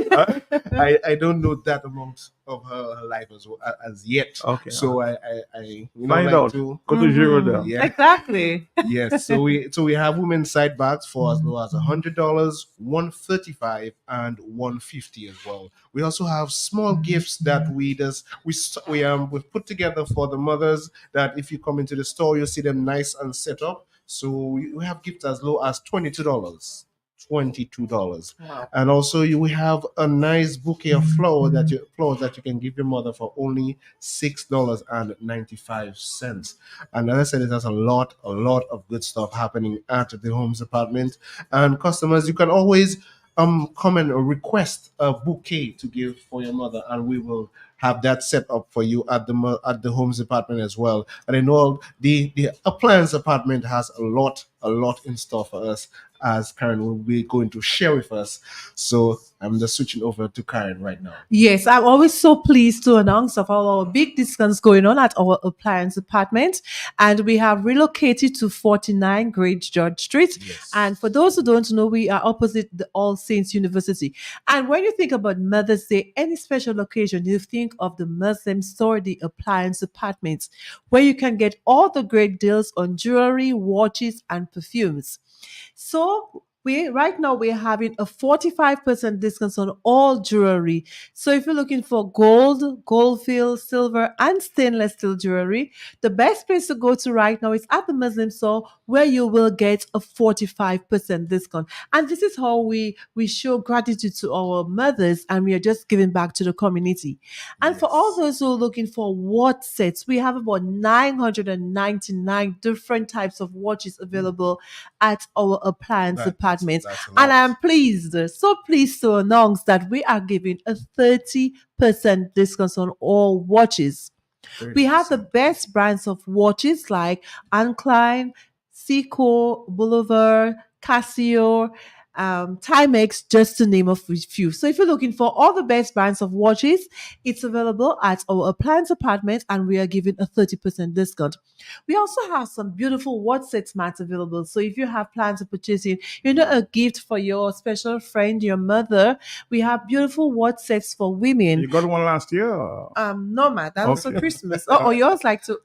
I don't know that amount of her life as yet. Okay. So I find out. Go to Zero there. Yeah. Exactly. Yes. So we have women's side bags for as low as $100, $135, and $150 as well. We also have small gifts that we've put together for the mothers, that if you come into the store, you'll see them nice and set up. So we have gifts as low as $22. Wow. And also we have a nice bouquet of flowers that you can give your mother for only $6.95. And as I said, it has a lot of good stuff happening at the homes department. And customers, you can always come and request a bouquet to give for your mother, and we will have that set up for you at the homes department as well. And I know the appliance department has a lot in store for us, as Karen will be going to share with us. So I'm just switching over to Karen right now. Yes, I'm always so pleased to announce of all our big discounts going on at our appliance department. And we have relocated to 49 Great George Street. Yes. And for those who don't know, we are opposite the All Saints University. And when you think about Mother's Day, any special occasion, you think of the Muslim store, the appliance department, where you can get all the great deals on jewelry, watches, and perfumes. So right now we're having a 45% discount on all jewelry. So if you're looking for gold, field, silver, and stainless steel jewelry, the best place to go to right now is at the Muslim store, where you will get a 45% discount. And this is how we show gratitude to our mothers, and we are just giving back to the community. And for all those who are looking for watch sets, we have about 999 different types of watches available at our appliance department. And I'm so pleased to announce that we are giving a 30% discount on all watches. 30%. We have the best brands of watches like Anne Klein, Seiko, Boulevard, Casio, Timex, just to name a few. So if you're looking for all the best brands of watches, it's available at our appliance department, and we are giving a 30% discount. We also have some beautiful watch sets mats available. So if you have plans of purchasing, a gift for your special friend, your mother, we have beautiful watch sets for women. You got one last year? No, Matt, that was for Christmas. Oh, yours like to.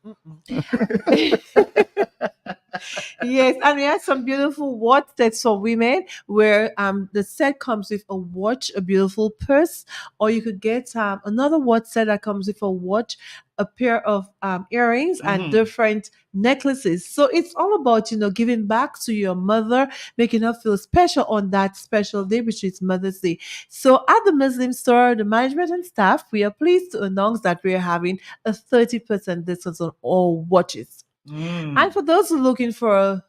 Yes, and we have some beautiful watch sets for women, where the set comes with a watch, a beautiful purse, or you could get another watch set that comes with a watch, a pair of earrings, and different necklaces. So it's all about giving back to your mother, making her feel special on that special day, which is Mother's Day. So at the Muslim store, the management and staff, we are pleased to announce that we are having a 30% discount on all watches. And for those who are looking for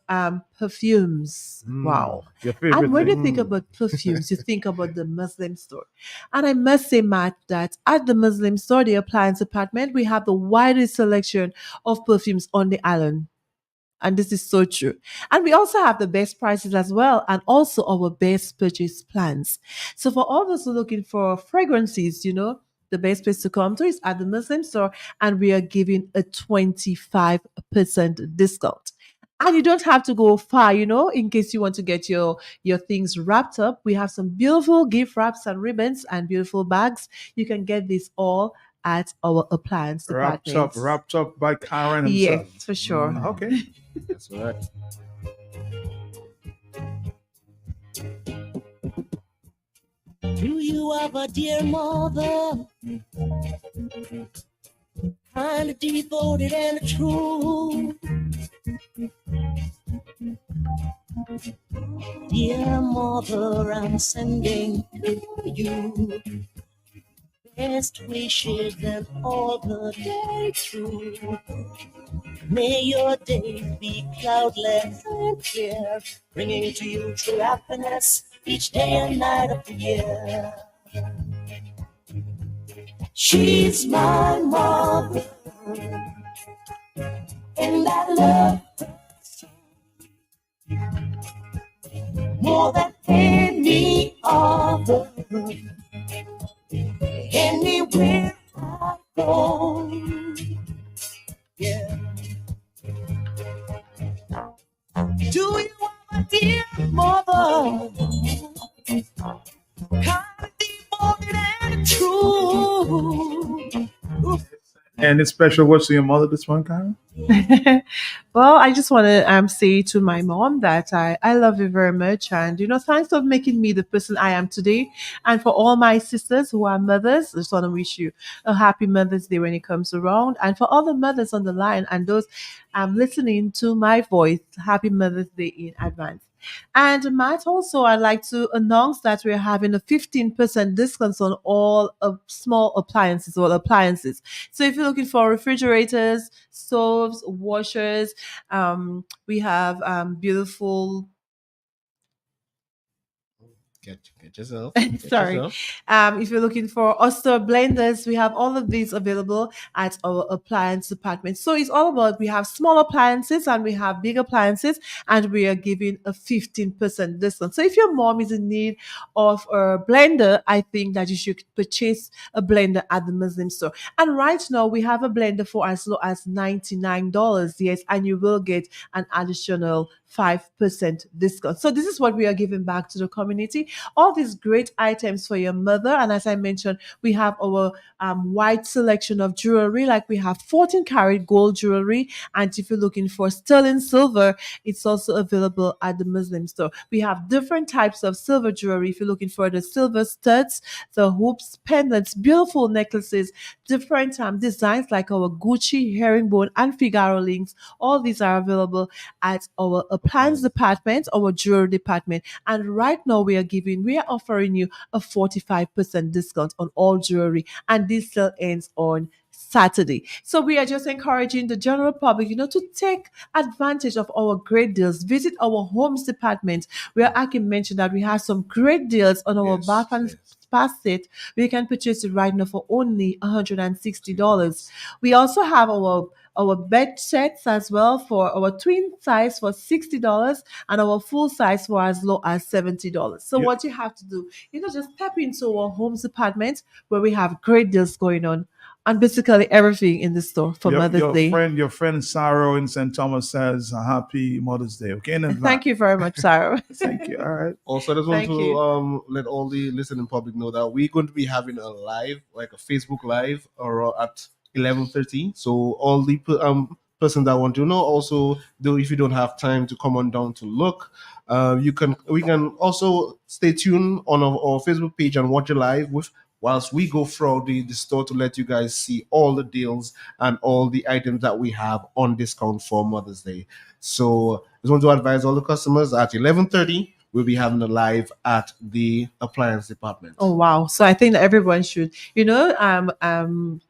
perfumes, wow. And when you think about perfumes, you think about the Muslim store. And I must say, Matt, that at the Muslim store, the appliance department, we have the widest selection of perfumes on the island. And this is so true. And we also have the best prices as well, and also our best purchase plans. So for all those who are looking for fragrances, the the best place to come to is at the Muslim store, and we are giving a 25% discount. And you don't have to go far, in case you want to get your things wrapped up. We have some beautiful gift wraps and ribbons and beautiful bags. You can get this all at our appliance department. Wrapped up by Karen himself. Yes, for sure. Okay. That's right. Do you have a dear mother? Kind of devoted and true. Dear mother, I'm sending to you best wishes and all the day through. May your days be cloudless and clear, bringing to you true happiness each day and night of the year. She's my mother, and I love her more than any other. Anywhere I go, yeah. Do you have a dear mother? Kind of devoted and true. And it's special words to your mother this one, Karen? Well, I just want to say to my mom that I love you very much. And, thanks for making me the person I am today. And for all my sisters who are mothers, I just want to wish you a happy Mother's Day when it comes around. And for all the mothers on the line and those listening to my voice, happy Mother's Day in advance. And Matt, also, I'd like to announce that we're having a 15% discount on all small appliances or appliances. So if you're looking for refrigerators, stoves, washers, we have beautiful. Get yourself. Sorry. If you're looking for Oster blenders, we have all of these available at our appliance department. So it's all about, we have small appliances and we have big appliances, and we are giving a 15% discount. So if your mom is in need of a blender, I think that you should purchase a blender at the Muslim store. And right now we have a blender for as low as $99. Yes, and you will get an additional 5% discount. So this is what we are giving back to the community. All these great items for your mother. And as I mentioned, we have our wide selection of jewelry. Like we have 14 karat gold jewelry. And if you're looking for sterling silver, it's also available at the Muslim store. We have different types of silver jewelry. If you're looking for the silver studs, the hoops, pendants, beautiful necklaces, different designs like our Gucci, herringbone, and Figaro links. All these are available at our appliance department, our jewelry department. And right now we are offering you a 45% discount on all jewelry. And this sale ends on Saturday. So we are just encouraging the general public, to take advantage of our great deals. Visit our homes department, where I can mention that we have some great deals on our bath and spa set. We can purchase it right now for only $160. We also have our bed sets as well for our twin size for $60 and our full size for as low as $70. So what you have to do, just step into our homes department, where we have great deals going on and basically everything in the store for Mother's Day. Your friend Sarah in St. Thomas says happy Mother's Day. Okay, thank you very much, Sarah. Thank you. All right. Also, I just want to let all the listening public know that we're going to be having a live, like a Facebook live, or at 11:30. So all the person that want to know, also, though, if you don't have time to come on down to look, we can also stay tuned on our Facebook page and watch it live whilst we go through the store to let you guys see all the deals and all the items that we have on discount for Mother's Day. So I just want to advise all the customers at 11:30. We'll be having a live at the appliance department. Oh, wow. So I think that everyone should,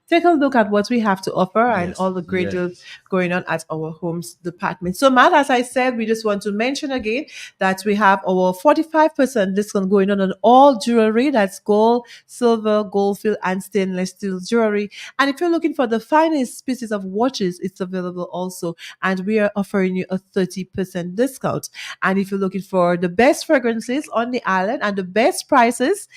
take a look at what we have to offer and all the great deals going on at our homes department. So, Matt, as I said, we just want to mention again that we have our 45% discount going on all jewelry. That's gold, silver, gold field, and stainless steel jewelry. And if you're looking for the finest pieces of watches, it's available also. And we are offering you a 30% discount. And if you're looking for the best fragrances on the island and the best prices,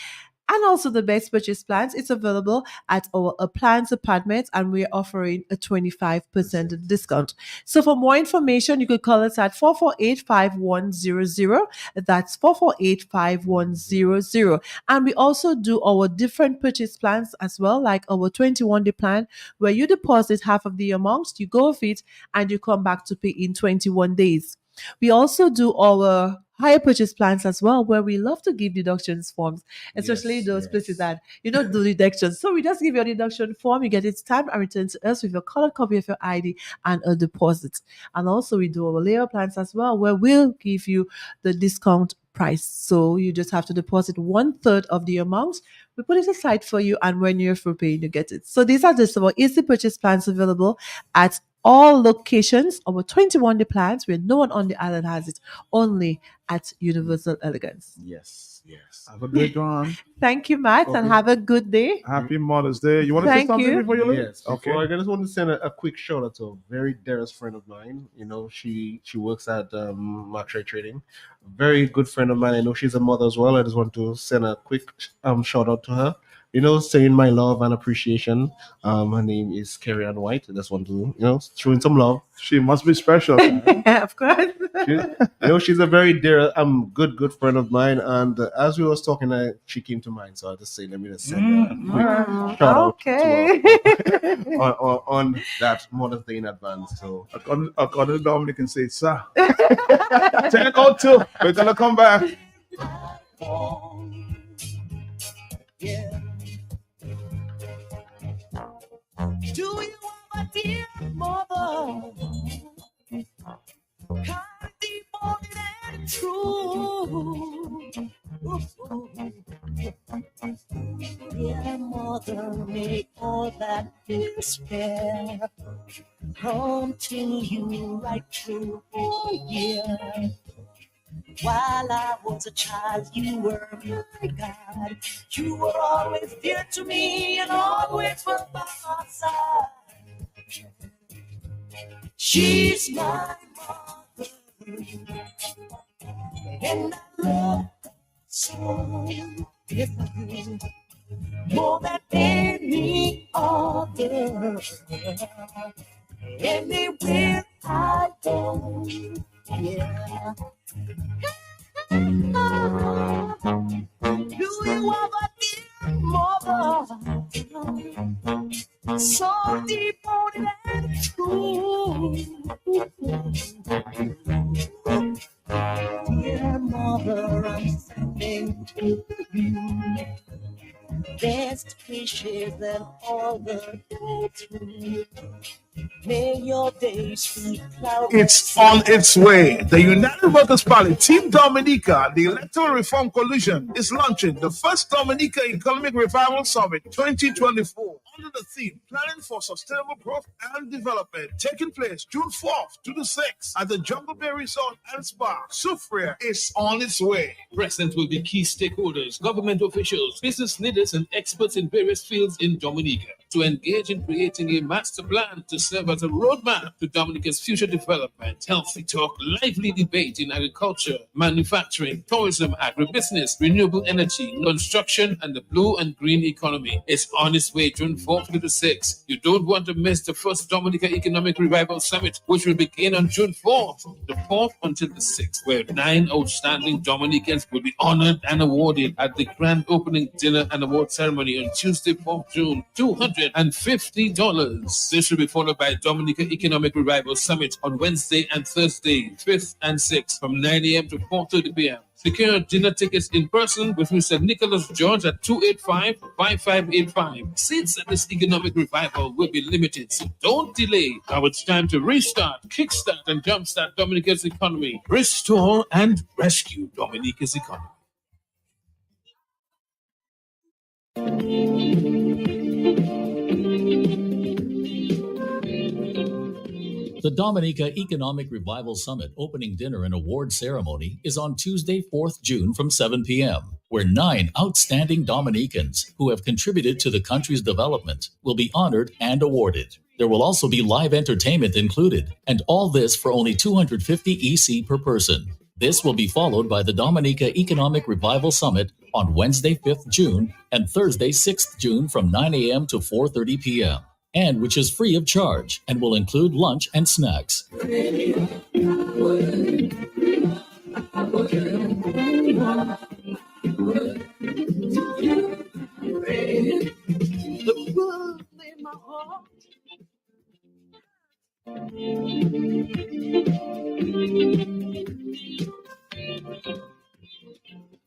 And also the best purchase plans, it's available at our appliance department, and we're offering a 25% discount. So for more information, you could call us at 448-5100. That's 448-5100. And we also do our different purchase plans as well, like our 21-day plan, where you deposit half of the amount, you go with it, and you come back to pay in 21 days. We also do our higher purchase plans as well, where we love to give deductions forms, especially those places that you don't do deductions. So we just give you a deduction form, you get it stamped and returned to us with your colored copy of your ID and a deposit. And also we do our layer plans as well, where we'll give you the discount price. So you just have to deposit 1/3 of the amount. We put it aside for you, and when you're through paying, you get it. So these are just our easy purchase plans available at all locations, our 21-day plans, where no one on the island has it, only at Universal Elegance. Yes. Have a great one. Thank you, Matt, and have a good day. Happy Mother's Day. You want to say Thank something you. before you leave? Yes. Okay. Before I just want to send a quick shout out to a very dearest friend of mine. You know, she works at Mark Trading. Very good friend of mine. I know she's a mother as well. I just want to send a quick shout out to her. You know, saying my love and appreciation. Her name is Carrie Ann White. I just want to, showing some love. She must be special. Of course. She's a very dear, good friend of mine. And as we was talking, she came to mind. So I just say, let me just send a quick shout out to her on that Mother's Day in advance. So according to Dominic, can say, sir. Take out too. We're gonna come back. Yeah. Do you have a dear mother? Kind, devoted, and true. Dear mother, may all that despair come to you right through. Oh, yeah. While I was a child, you were my God. You were always dear to me and always were by my side. She's my mother, and I love her so. Yes, I do. More than any other. Anywhere I go, yeah. Do you have a dear mother? So devoted and true. Dear mother, I'm sending to you best wishes and all the day through. May your days be cloudy. It's on its way. The United Workers' Party, Team Dominica, the Electoral Reform Coalition, is launching the first Dominica Economic Revival Summit 2024 under the theme Planning for Sustainable Growth and Development, taking place June 4th to the 6th at the Jungle Bay Resort and Spa. Sufria is on its way. Present will be key stakeholders, government officials, business leaders, and experts in various fields in Dominica to engage in creating a master plan to serve as a roadmap to Dominica's future development. Healthy talk, lively debate in agriculture, manufacturing, tourism, agribusiness, renewable energy, construction, and the blue and green economy. It's on its way June 4th to the 6th. You don't want to miss the first Dominica Economic Revival Summit, which will begin on June 4th, the 4th until the 6th, where 9 outstanding Dominicans will be honored and awarded at the grand opening dinner and award ceremony on Tuesday, 4th June. $250. This will be followed by Dominica Economic Revival Summit on Wednesday and Thursday, 5th and 6th, from 9 a.m. to 4:30 p.m. Secure dinner tickets in person with Mr. Nicholas George at 285-5585. Seats at this economic revival will be limited, so don't delay. Now it's time to restart, kickstart, and jumpstart Dominica's economy. Restore and rescue Dominica's economy. The Dominica Economic Revival Summit opening dinner and award ceremony is on Tuesday, 4th June from 7 p.m., where 9 outstanding Dominicans who have contributed to the country's development will be honored and awarded. There will also be live entertainment included, and all this for only $250 EC per person. This will be followed by the Dominica Economic Revival Summit on Wednesday, 5th June and Thursday, 6th June from 9 a.m. to 4:30 p.m., and which is free of charge and will include lunch and snacks.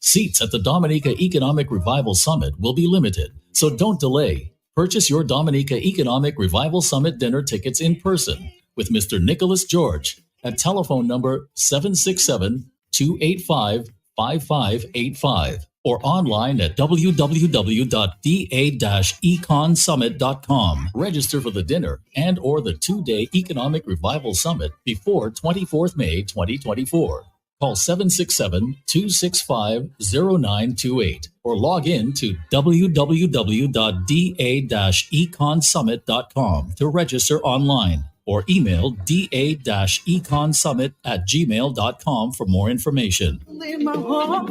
Seats at the Dominica Economic Revival Summit will be limited, so don't delay. Purchase your Dominica Economic Revival Summit dinner tickets in person with Mr. Nicholas George at telephone number 767-285-5585 or online at www.da-econsummit.com. Register for the dinner and or the 2-day Economic Revival Summit before 24th May 2024. Call 767-265-0928 or log in to www.da-econsummit.com to register online or email da-econsummit@gmail.com for more information. My heart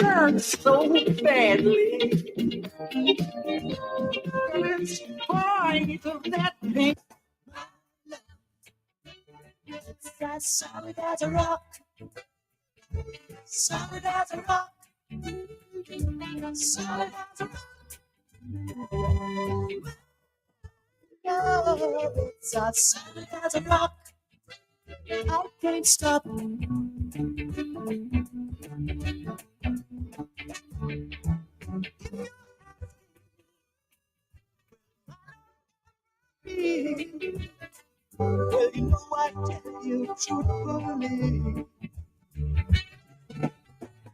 hurts so badly. In spite of that pain, it's as solid as a rock. Solid as a rock. Solid as a rock. Love, it's as solid as a rock. I can't stop. Well, you know I tell you truthfully.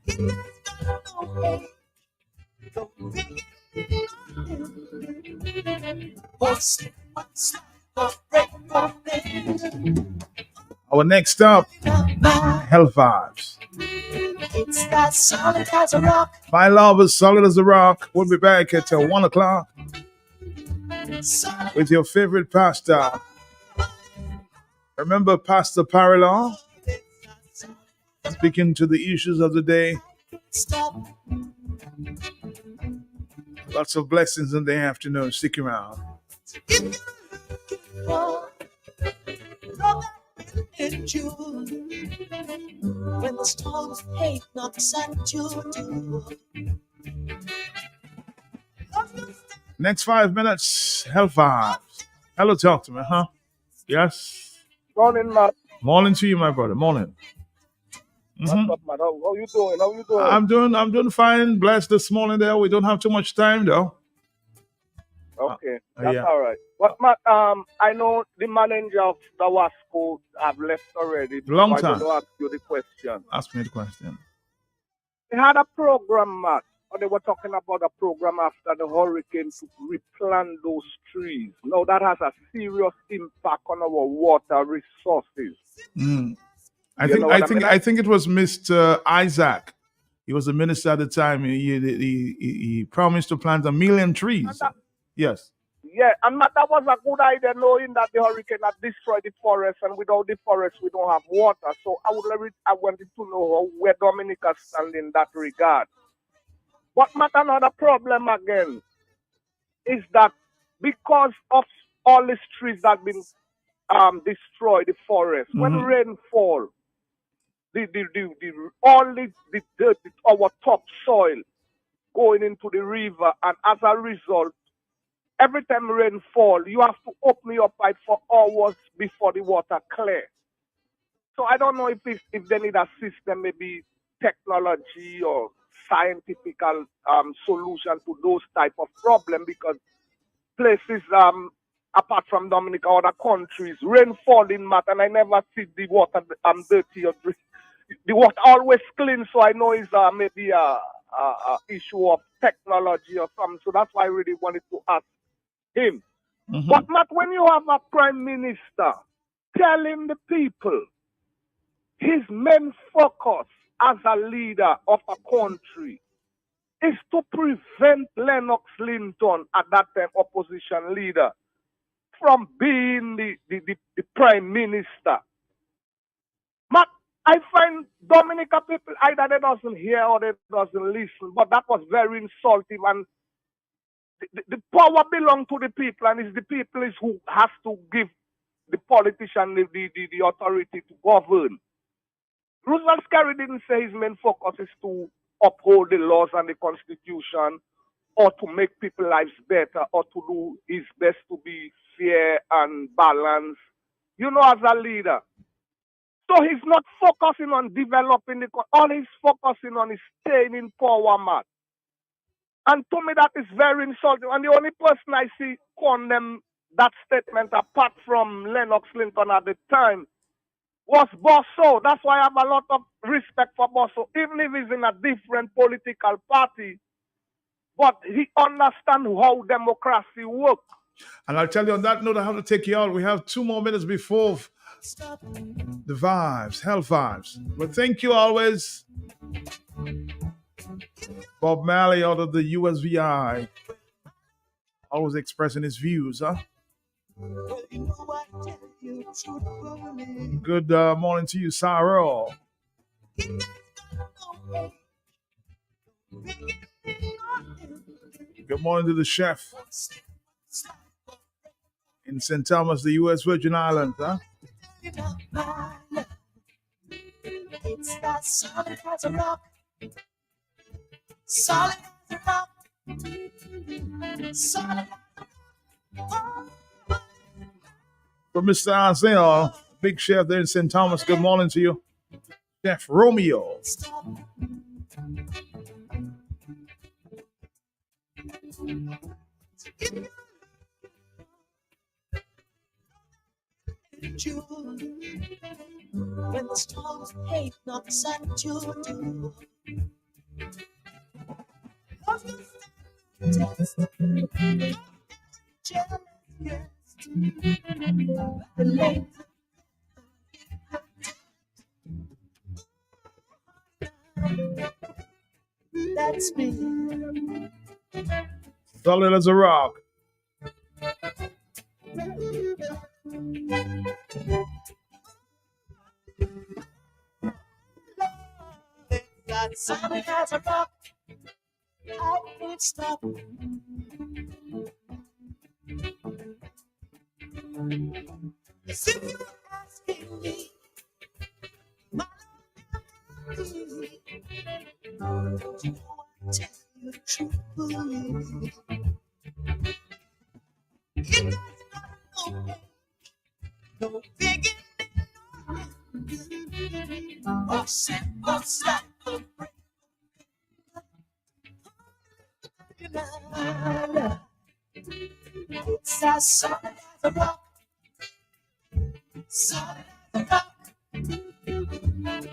It has got no hate, no beginning, or slip, or slide, or break, or bend. Our next stop, Health Vibes. It's that solid as a rock. My love is solid as a rock. We'll be back at 1 o'clock with your favorite pastor. Remember Pastor Parallel? Speaking to the issues of the day. Lots of blessings in the afternoon. Stick around. Endure when the storms of hate knocks at your door. Next 5 minutes, Health Vibes. Hello, talk to me, huh? Yes. Morning, Matt. Morning to you, my brother. Morning. What's up, Matt? How you doing? How you doing? I'm doing fine. Blessed this morning there. We don't have too much time though. Okay, that's yeah. all right. What, Matt? I know the manager of the Wasco have left already. Long so I'm time. going to ask you the question. Ask me the question. They had a program, Matt, or they were talking about a program after the hurricane to replant those trees. Now that has a serious impact on our water resources. I You think know what I mean? I think it was Mr. Isaac. He was the minister at the time. He promised to plant 1 million trees. Yes. Yeah, and Matt, that was a good idea, knowing that the hurricane had destroyed the forest, and without the forest, we don't have water. So I wanted to know where Dominica stands in that regard. But Matt, another problem again is that because of all these trees that have been destroyed, the forest, when rain fall, all the dirt, our topsoil going into the river, and as a result, every time rain fall, you have to open your pipe for hours before the water clear. So I don't know if they need a system, maybe technology or scientific solution to those type of problem, because places apart from Dominica, other countries, rain falling, Matt, and I never see the water dirty or the water always clean. So I know it's maybe a issue of technology or something. So that's why I really wanted to ask him. But Matt, when you have a prime minister telling the people his main focus as a leader of a country is to prevent Lennox Linton, at that time opposition leader, from being the prime minister. Matt, I find Dominica people either they doesn't hear or they doesn't listen, but that was very insulting. And the power belongs to the people, and it's the people is who has to give the politician the authority to govern. Roosevelt Scary didn't say his main focus is to uphold the laws and the Constitution, or to make people's lives better, or to do his best to be fair and balanced, as a leader. So he's not focusing on developing all he's focusing on is staying in power, man. And to me, that is very insulting. And the only person I see condemn that statement, apart from Lennox Lincoln at the time, was Bosso. That's why I have a lot of respect for Bosso, even if he's in a different political party. But he understands how democracy works. And I'll tell you on that note, I have to take you out. We have 2 more minutes before the vibes, hell vibes. But thank you always. Bob Marley out of the USVI. Always expressing his views, huh? Good morning to you, Sarah. Good morning to the chef in St. Thomas, the U.S. Virgin Islands, huh? It's that solid as a rock. Solid as a rock. Solid. From Mr. Arsenal, big chef there in St. Thomas, good morning to you. Chef Romeo. When the storms of hate knocks at your door, love your test, jealous guest, the length that's me. Solid as a rock. That solid as a rock. I can't stop. As if you're asking me, my love, don't you know I tell you truthfully? It does not know no beginning or simple stop or break. It's as solid as a rock. Solid as a rock.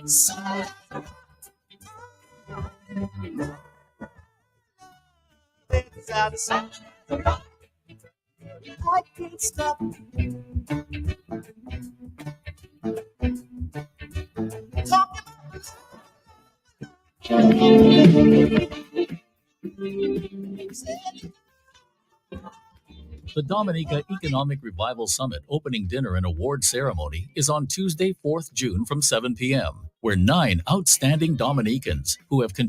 Solid as a rock. It's as solid as a rock. I can't stop. The Dominica Economic Revival Summit opening dinner and award ceremony is on Tuesday, 4th June from 7 p.m., where 9 outstanding Dominicans who have